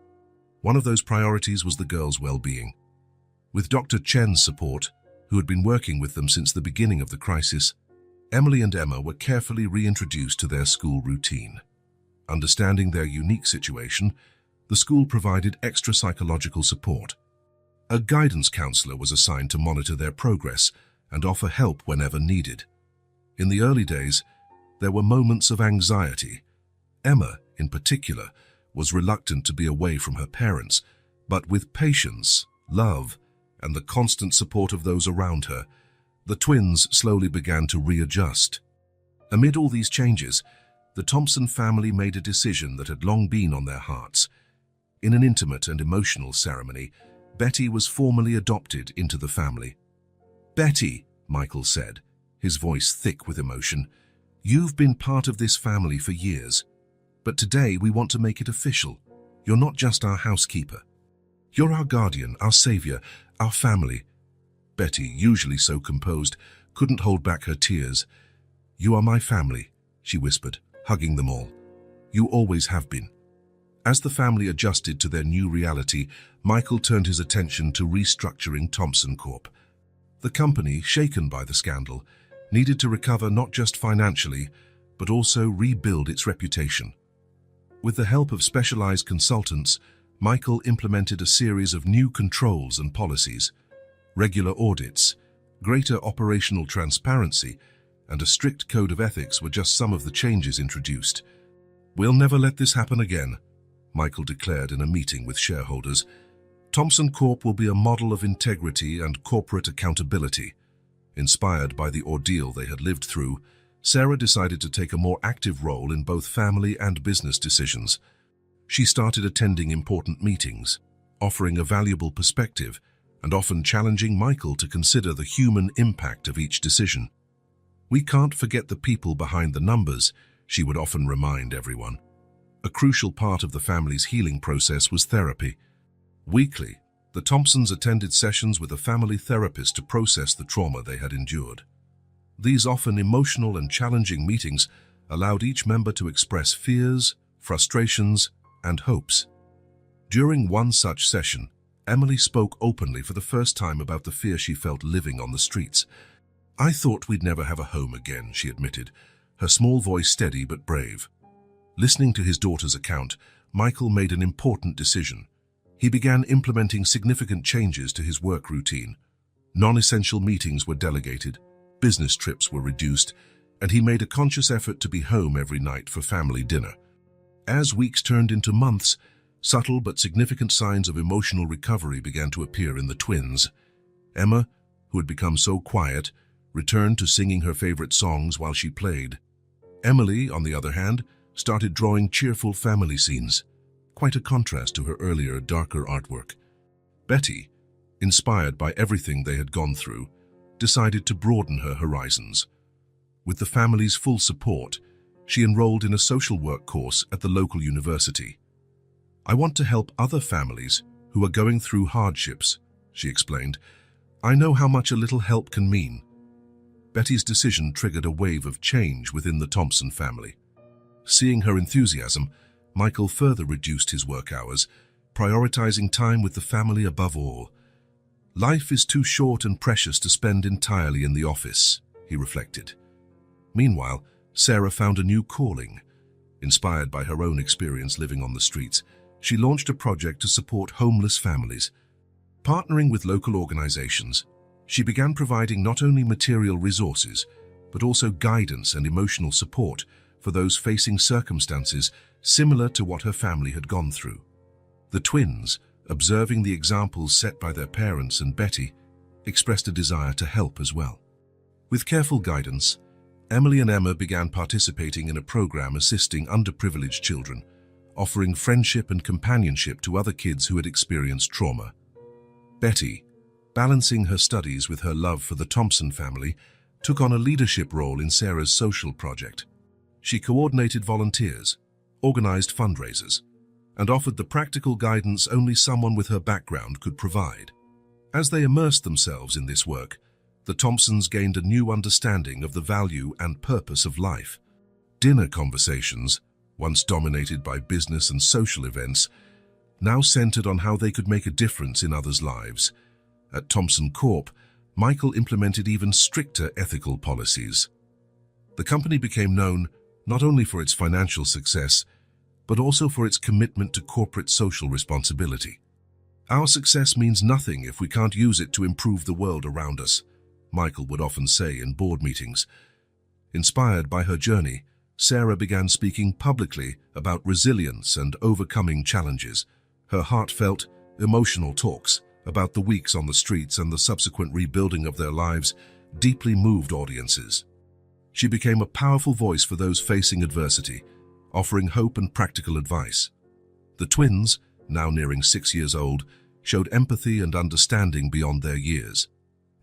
One of those priorities was the girls' well-being. With Dr. Chen's support, who had been working with them since the beginning of the crisis, Emily and Emma were carefully reintroduced to their school routine. Understanding their unique situation, the school provided extra psychological support. A guidance counselor was assigned to monitor their progress and offer help whenever needed. In the early days, there were moments of anxiety. Emma, in particular, was reluctant to be away from her parents, but with patience, love, and the constant support of those around her, the twins slowly began to readjust. Amid all these changes, the Thompson family made a decision that had long been on their hearts. In an intimate and emotional ceremony, Betty was formally adopted into the family. "Betty," Michael said, his voice thick with emotion, "you've been part of this family for years. But today we want to make it official. You're not just our housekeeper. You're our guardian, our savior, our family." Betty, usually so composed, couldn't hold back her tears. "You are my family," she whispered, hugging them all. "You always have been." As the family adjusted to their new reality, Michael turned his attention to restructuring Thompson Corp. The company, shaken by the scandal, needed to recover not just financially, but also rebuild its reputation. With the help of specialized consultants, Michael implemented a series of new controls and policies. Regular audits, greater operational transparency, and a strict code of ethics were just some of the changes introduced. "We'll never let this happen again," Michael declared in a meeting with shareholders. "Thompson Corp will be a model of integrity and corporate accountability." Inspired by the ordeal they had lived through, Sarah decided to take a more active role in both family and business decisions. She started attending important meetings, offering a valuable perspective, and often challenging Michael to consider the human impact of each decision. "We can't forget the people behind the numbers," she would often remind everyone. A crucial part of the family's healing process was therapy. Weekly, the Thompsons attended sessions with a family therapist to process the trauma they had endured. These often emotional and challenging meetings allowed each member to express fears, frustrations, and hopes. During one such session, Emily spoke openly for the first time about the fear she felt living on the streets. "I thought we'd never have a home again," she admitted, her small voice steady but brave. Listening to his daughter's account, Michael made an important decision. He began implementing significant changes to his work routine. Non-essential meetings were delegated, business trips were reduced, and he made a conscious effort to be home every night for family dinner. As weeks turned into months, subtle but significant signs of emotional recovery began to appear in the twins. Emma, who had become so quiet, returned to singing her favorite songs while she played. Emily, on the other hand, started drawing cheerful family scenes, quite a contrast to her earlier, darker artwork. Betty, inspired by everything they had gone through, decided to broaden her horizons. With the family's full support, she enrolled in a social work course at the local university. "I want to help other families who are going through hardships," she explained. "I know how much a little help can mean." Betty's decision triggered a wave of change within the Thompson family. Seeing her enthusiasm, Michael further reduced his work hours, prioritizing time with the family above all. "Life is too short and precious to spend entirely in the office," he reflected. Meanwhile, Sarah found a new calling. Inspired by her own experience living on the streets, she launched a project to support homeless families. Partnering with local organizations, she began providing not only material resources, but also guidance and emotional support for those facing circumstances similar to what her family had gone through. The twins, observing the examples set by their parents and Betty, expressed a desire to help as well. With careful guidance, Emily and Emma began participating in a program assisting underprivileged children, offering friendship and companionship to other kids who had experienced trauma. Betty, balancing her studies with her love for the Thompson family, took on a leadership role in Sarah's social project. She coordinated volunteers, organized fundraisers, and offered the practical guidance only someone with her background could provide. As they immersed themselves in this work, the Thompsons gained a new understanding of the value and purpose of life. Dinner conversations, once dominated by business and social events, now centered on how they could make a difference in others' lives. At Thomson Corp, Michael implemented even stricter ethical policies. The company became known not only for its financial success, but also for its commitment to corporate social responsibility. "Our success means nothing if we can't use it to improve the world around us," Michael would often say in board meetings. Inspired by her journey, Sarah began speaking publicly about resilience and overcoming challenges. Her heartfelt, emotional talks about the weeks on the streets and the subsequent rebuilding of their lives deeply moved audiences. She became a powerful voice for those facing adversity, offering hope and practical advice. The twins, now nearing 6 years old, showed empathy and understanding beyond their years.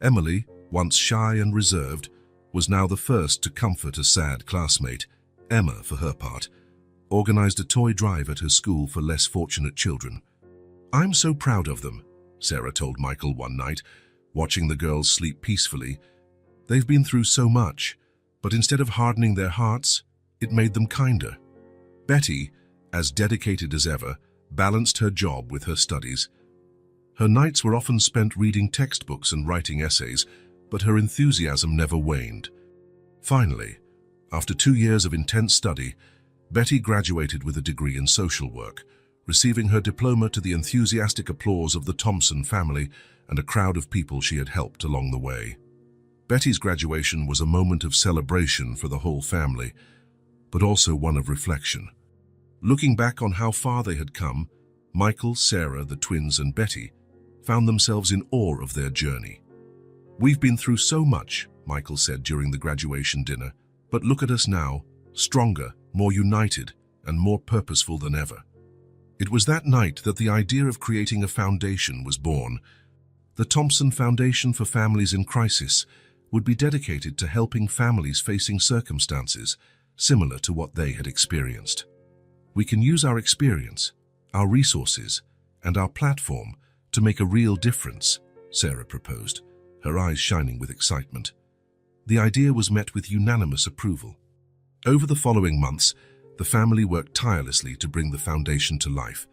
Emily, once shy and reserved, was now the first to comfort a sad classmate. Emma, for her part, organized a toy drive at her school for less fortunate children. "I'm so proud of them," Sarah told Michael one night, watching the girls sleep peacefully. "They've been through so much, but instead of hardening their hearts, it made them kinder." Betty, as dedicated as ever, balanced her job with her studies. Her nights were often spent reading textbooks and writing essays, but her enthusiasm never waned. Finally, after 2 years of intense study, Betty graduated with a degree in social work, receiving her diploma to the enthusiastic applause of the Thomson family and a crowd of people she had helped along the way. Betty's graduation was a moment of celebration for the whole family, but also one of reflection. Looking back on how far they had come, Michael, Sarah, the twins, and Betty found themselves in awe of their journey. "We've been through so much," Michael said during the graduation dinner, "but look at us now, stronger, more united, and more purposeful than ever." It was that night that the idea of creating a foundation was born. The Thomson Foundation for Families in Crisis would be dedicated to helping families facing circumstances similar to what they had experienced. "We can use our experience, our resources, and our platform to make a real difference," Sarah proposed, her eyes shining with excitement. The idea was met with unanimous approval. Over the following months, the family worked tirelessly to bring the foundation to life.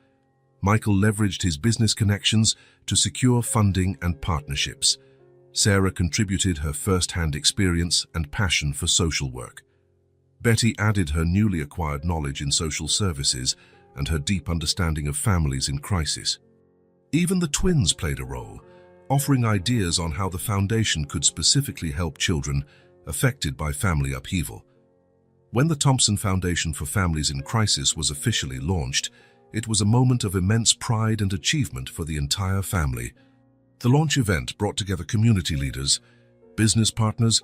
Michael leveraged his business connections to secure funding and partnerships. Sarah contributed her first-hand experience and passion for social work. Betty added her newly acquired knowledge in social services and her deep understanding of families in crisis. Even the twins played a role, offering ideas on how the foundation could specifically help children affected by family upheaval. When the Thomson Foundation for Families in Crisis was officially launched, it was a moment of immense pride and achievement for the entire family. The launch event brought together community leaders, business partners,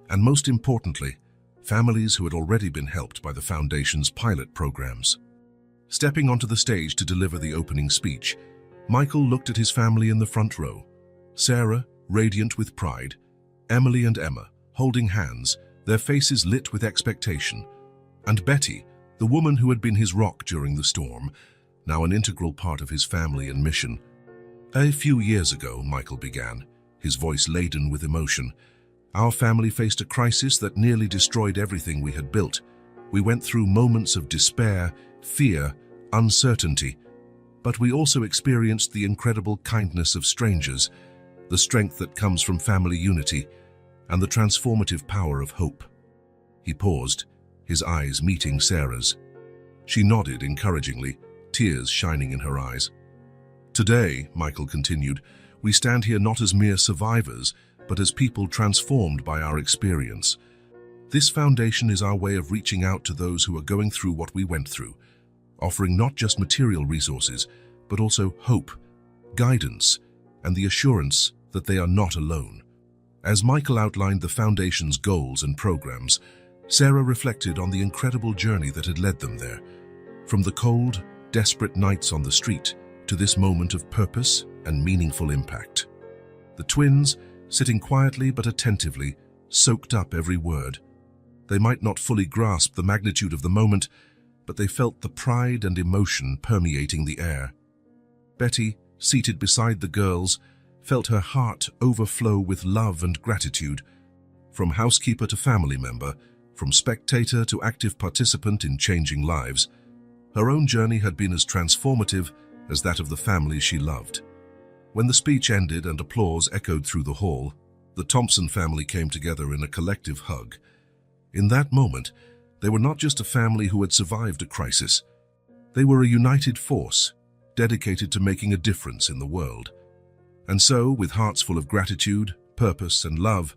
and most importantly, families who had already been helped by the Foundation's pilot programs. Stepping onto the stage to deliver the opening speech, Michael looked at his family in the front row. Sarah, radiant with pride, Emily and Emma, holding hands, their faces lit with expectation, and Betty, the woman who had been his rock during the storm, now an integral part of his family and mission. "A few years ago," Michael began, his voice laden with emotion, "our family faced a crisis that nearly destroyed everything we had built. We went through moments of despair, fear, uncertainty, but we also experienced the incredible kindness of strangers, the strength that comes from family unity, and the transformative power of hope." He paused, his eyes meeting Sarah's. She nodded encouragingly, tears shining in her eyes. "Today," Michael continued, "we stand here not as mere survivors, but as people transformed by our experience. This foundation is our way of reaching out to those who are going through what we went through, offering not just material resources, but also hope, guidance, and the assurance that they are not alone." As Michael outlined the Foundation's goals and programs, Sarah reflected on the incredible journey that had led them there. From the cold, desperate nights on the street to this moment of purpose and meaningful impact. The twins, sitting quietly but attentively, soaked up every word. They might not fully grasp the magnitude of the moment, but they felt the pride and emotion permeating the air. Betty, seated beside the girls, felt her heart overflow with love and gratitude. From housekeeper to family member, From spectator to active participant in changing lives, her own journey had been as transformative as that of the family she loved. When the speech ended and applause echoed through the hall, the Thompson family came together in a collective hug. In that moment, they were not just a family who had survived a crisis. They were a united force, dedicated to making a difference in the world. And so, with hearts full of gratitude, purpose, and love,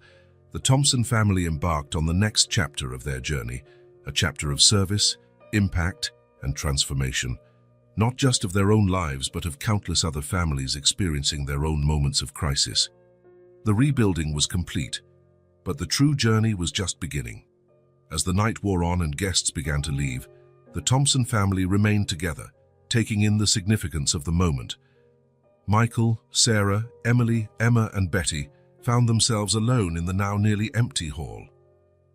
the Thompson family embarked on the next chapter of their journey, a chapter of service, impact, and transformation, not just of their own lives but of countless other families experiencing their own moments of crisis. The rebuilding was complete, but the true journey was just beginning. As the night wore on and guests began to leave, the Thompson family remained together, taking in the significance of the moment. Michael, Sarah, Emily, Emma, and Betty found themselves alone in the now nearly empty hall.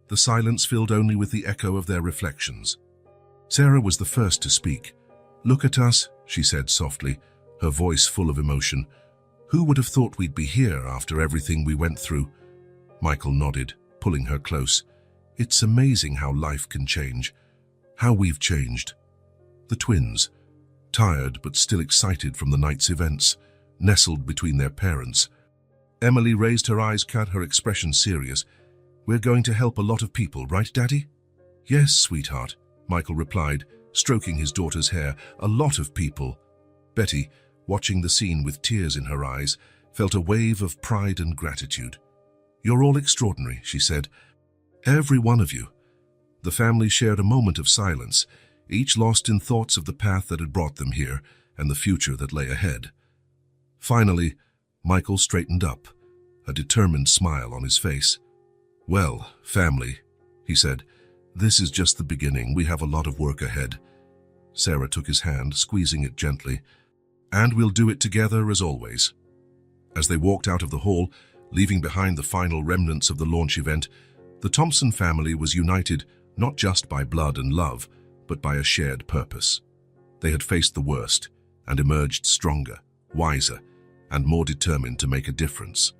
The silence filled only with the echo of their reflections. Sarah was the first to speak. "Look at us," she said softly, her voice full of emotion. "Who would have thought we'd be here after everything we went through?" Michael nodded, pulling her close. "It's amazing how life can change, how we've changed." The twins, tired but still excited from the night's events, nestled between their parents. Emily raised her eyes, her expression serious. "We're going to help a lot of people, right, Daddy?" "Yes, sweetheart," Michael replied, stroking his daughter's hair. "A lot of people." Betty, watching the scene with tears in her eyes, felt a wave of pride and gratitude. "You're all extraordinary," she said. "Every one of you." The family shared a moment of silence, each lost in thoughts of the path that had brought them here and the future that lay ahead. Finally, Michael straightened up, a determined smile on his face. "Well, family," he said, "this is just the beginning. We have a lot of work ahead." Sarah took his hand, squeezing it gently. "And we'll do it together as always." As they walked out of the hall, leaving behind the final remnants of the launch event, the Thompson family was united not just by blood and love, but by a shared purpose. They had faced the worst and emerged stronger, wiser, and more determined to make a difference.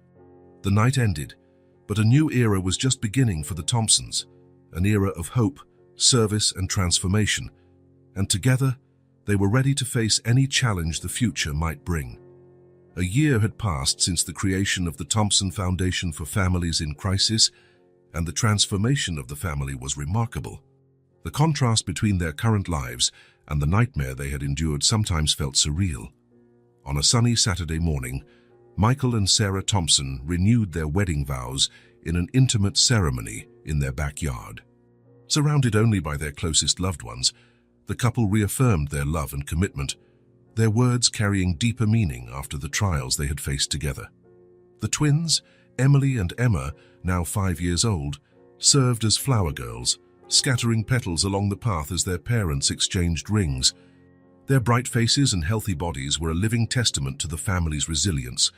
The night ended, but a new era was just beginning for the Thompsons, an era of hope, service, and transformation, and together they were ready to face any challenge the future might bring. A year had passed since the creation of the Thompson Foundation for Families in Crisis, and the transformation of the family was remarkable. The contrast between their current lives and the nightmare they had endured sometimes felt surreal. On a sunny Saturday morning, Michael and Sarah Thompson renewed their wedding vows in an intimate ceremony in their backyard. Surrounded only by their closest loved ones, the couple reaffirmed their love and commitment, their words carrying deeper meaning after the trials they had faced together. The twins, Emily and Emma, now 5 years old, served as flower girls, scattering petals along the path as their parents exchanged rings. Their bright faces and healthy bodies were a living testament to the family's resilience.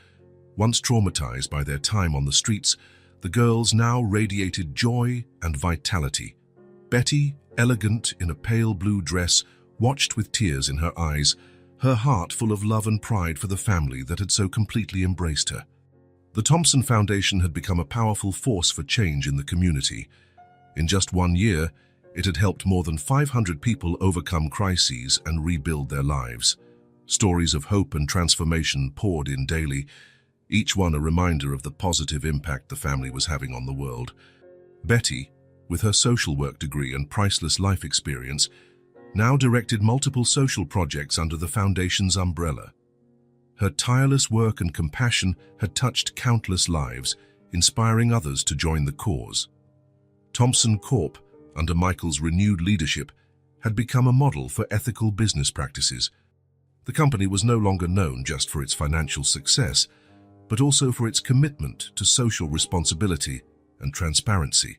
Once traumatized by their time on the streets, the girls now radiated joy and vitality. Betty, elegant in a pale blue dress, watched with tears in her eyes, her heart full of love and pride for the family that had so completely embraced her. The Thompson Foundation had become a powerful force for change in the community. In just 1 year, it had helped more than 500 people overcome crises and rebuild their lives. Stories of hope and transformation poured in daily, each one a reminder of the positive impact the family was having on the world. Betty, with her social work degree and priceless life experience, now directed multiple social projects under the Foundation's umbrella. Her tireless work and compassion had touched countless lives, inspiring others to join the cause. Thompson Corp, under Michael's renewed leadership, had become a model for ethical business practices. The company was no longer known just for its financial success, but also for its commitment to social responsibility and transparency.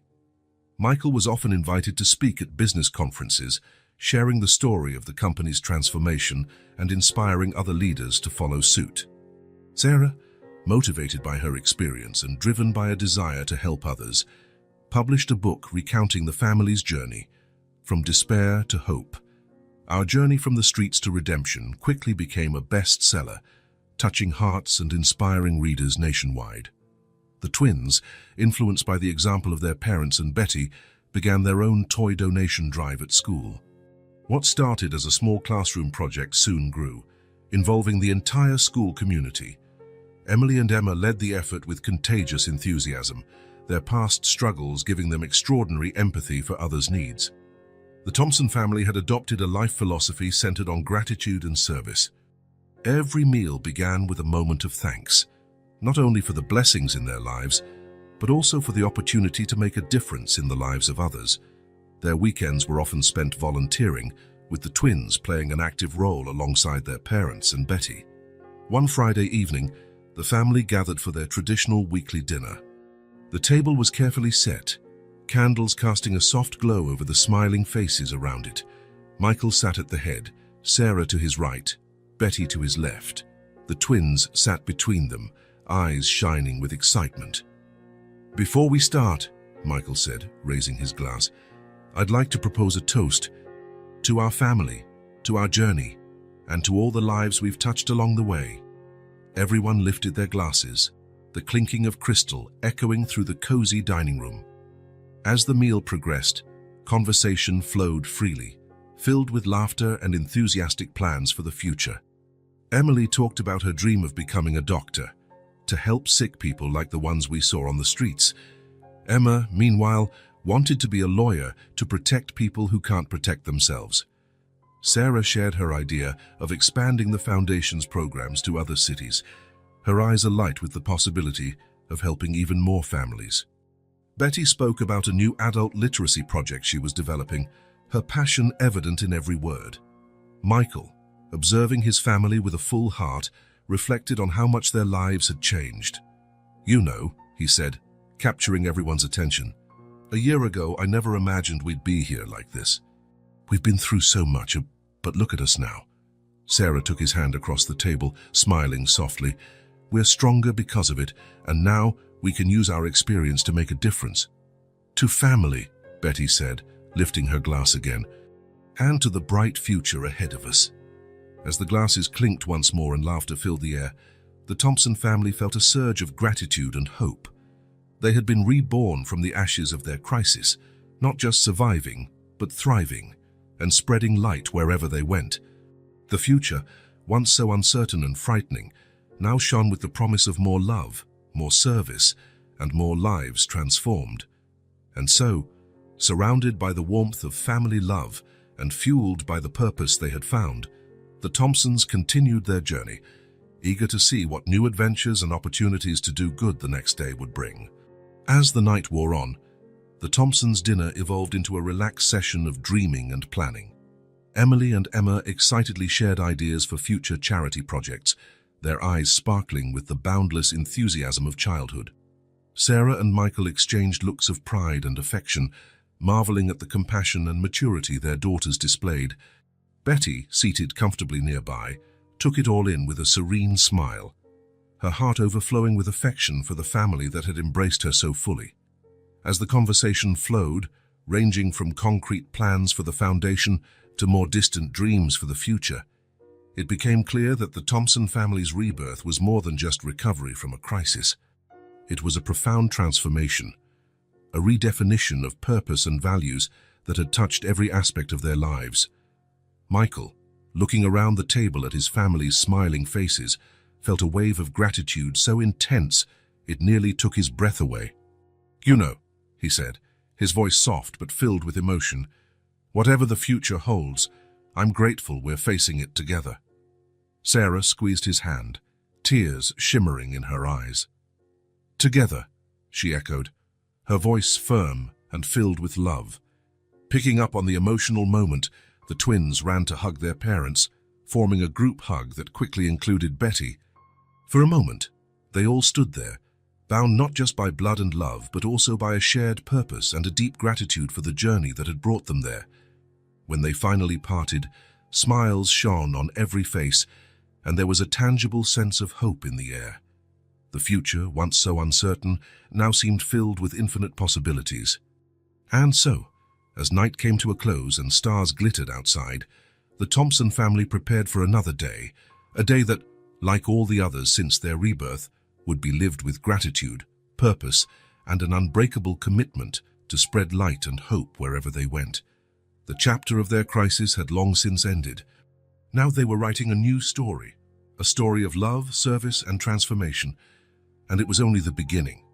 Michael was often invited to speak at business conferences, sharing the story of the company's transformation and inspiring other leaders to follow suit. Sarah, motivated by her experience and driven by a desire to help others, published a book recounting the family's journey, from despair to hope. Our Journey from the Streets to Redemption quickly became a bestseller, touching hearts and inspiring readers nationwide. The twins, influenced by the example of their parents and Betty, began their own toy donation drive at school. What started as a small classroom project soon grew, involving the entire school community. Emily and Emma led the effort with contagious enthusiasm, their past struggles giving them extraordinary empathy for others' needs. The Thompson family had adopted a life philosophy centered on gratitude and service. Every meal began with a moment of thanks, not only for the blessings in their lives, but also for the opportunity to make a difference in the lives of others. Their weekends were often spent volunteering, with the twins playing an active role alongside their parents and Betty. One Friday evening, the family gathered for their traditional weekly dinner. The table was carefully set, candles casting a soft glow over the smiling faces around it. Michael sat at the head, Sarah to his right, Betty to his left. The twins sat between them, eyes shining with excitement. "Before we start," Michael said, raising his glass, "I'd like to propose a toast to our family, to our journey, and to all the lives we've touched along the way." Everyone lifted their glasses, the clinking of crystal echoing through the cozy dining room. As the meal progressed, conversation flowed freely, filled with laughter and enthusiastic plans for the future. Emily talked about her dream of becoming a doctor, to help sick people like the ones we saw on the streets. Emma, meanwhile, wanted to be a lawyer to protect people who can't protect themselves. Sarah shared her idea of expanding the Foundation's programs to other cities, her eyes alight with the possibility of helping even more families. Betty spoke about a new adult literacy project she was developing, her passion evident in every word. Michael, observing his family with a full heart, reflected on how much their lives had changed. "You know," he said, capturing everyone's attention, "a year ago I never imagined we'd be here like this. We've been through so much, but look at us now." Sarah took his hand across the table, smiling softly. "We're stronger because of it, and now we can use our experience to make a difference." "To family," Betty said, lifting her glass again, "and to the bright future ahead of us." As the glasses clinked once more and laughter filled the air, the Thompson family felt a surge of gratitude and hope. They had been reborn from the ashes of their crisis, not just surviving, but thriving, and spreading light wherever they went. The future, once so uncertain and frightening, now shone with the promise of more love, more service, and more lives transformed. And so, surrounded by the warmth of family love and fueled by the purpose they had found, the Thompsons continued their journey, eager to see what new adventures and opportunities to do good the next day would bring. As the night wore on, the Thompsons' dinner evolved into a relaxed session of dreaming and planning. Emily and Emma excitedly shared ideas for future charity projects, their eyes sparkling with the boundless enthusiasm of childhood. Sarah and Michael exchanged looks of pride and affection, marveling at the compassion and maturity their daughters displayed. Betty, seated comfortably nearby, took it all in with a serene smile, her heart overflowing with affection for the family that had embraced her so fully. As the conversation flowed, ranging from concrete plans for the foundation to more distant dreams for the future, it became clear that the Thompson family's rebirth was more than just recovery from a crisis. It was a profound transformation, a redefinition of purpose and values that had touched every aspect of their lives. Michael, looking around the table at his family's smiling faces, felt a wave of gratitude so intense it nearly took his breath away. "You know," he said, his voice soft but filled with emotion, "whatever the future holds, I'm grateful we're facing it together." Sarah squeezed his hand, tears shimmering in her eyes. "Together," she echoed, her voice firm and filled with love. Picking up on the emotional moment, the twins ran to hug their parents, forming a group hug that quickly included Betty. For a moment, they all stood there, bound not just by blood and love, but also by a shared purpose and a deep gratitude for the journey that had brought them there. When they finally parted, smiles shone on every face, and there was a tangible sense of hope in the air. The future, once so uncertain, now seemed filled with infinite possibilities. And so, as night came to a close and stars glittered outside, the Thompson family prepared for another day, a day that, like all the others since their rebirth, would be lived with gratitude, purpose, and an unbreakable commitment to spread light and hope wherever they went. The chapter of their crisis had long since ended. Now they were writing a new story, a story of love, service, and transformation, and it was only the beginning.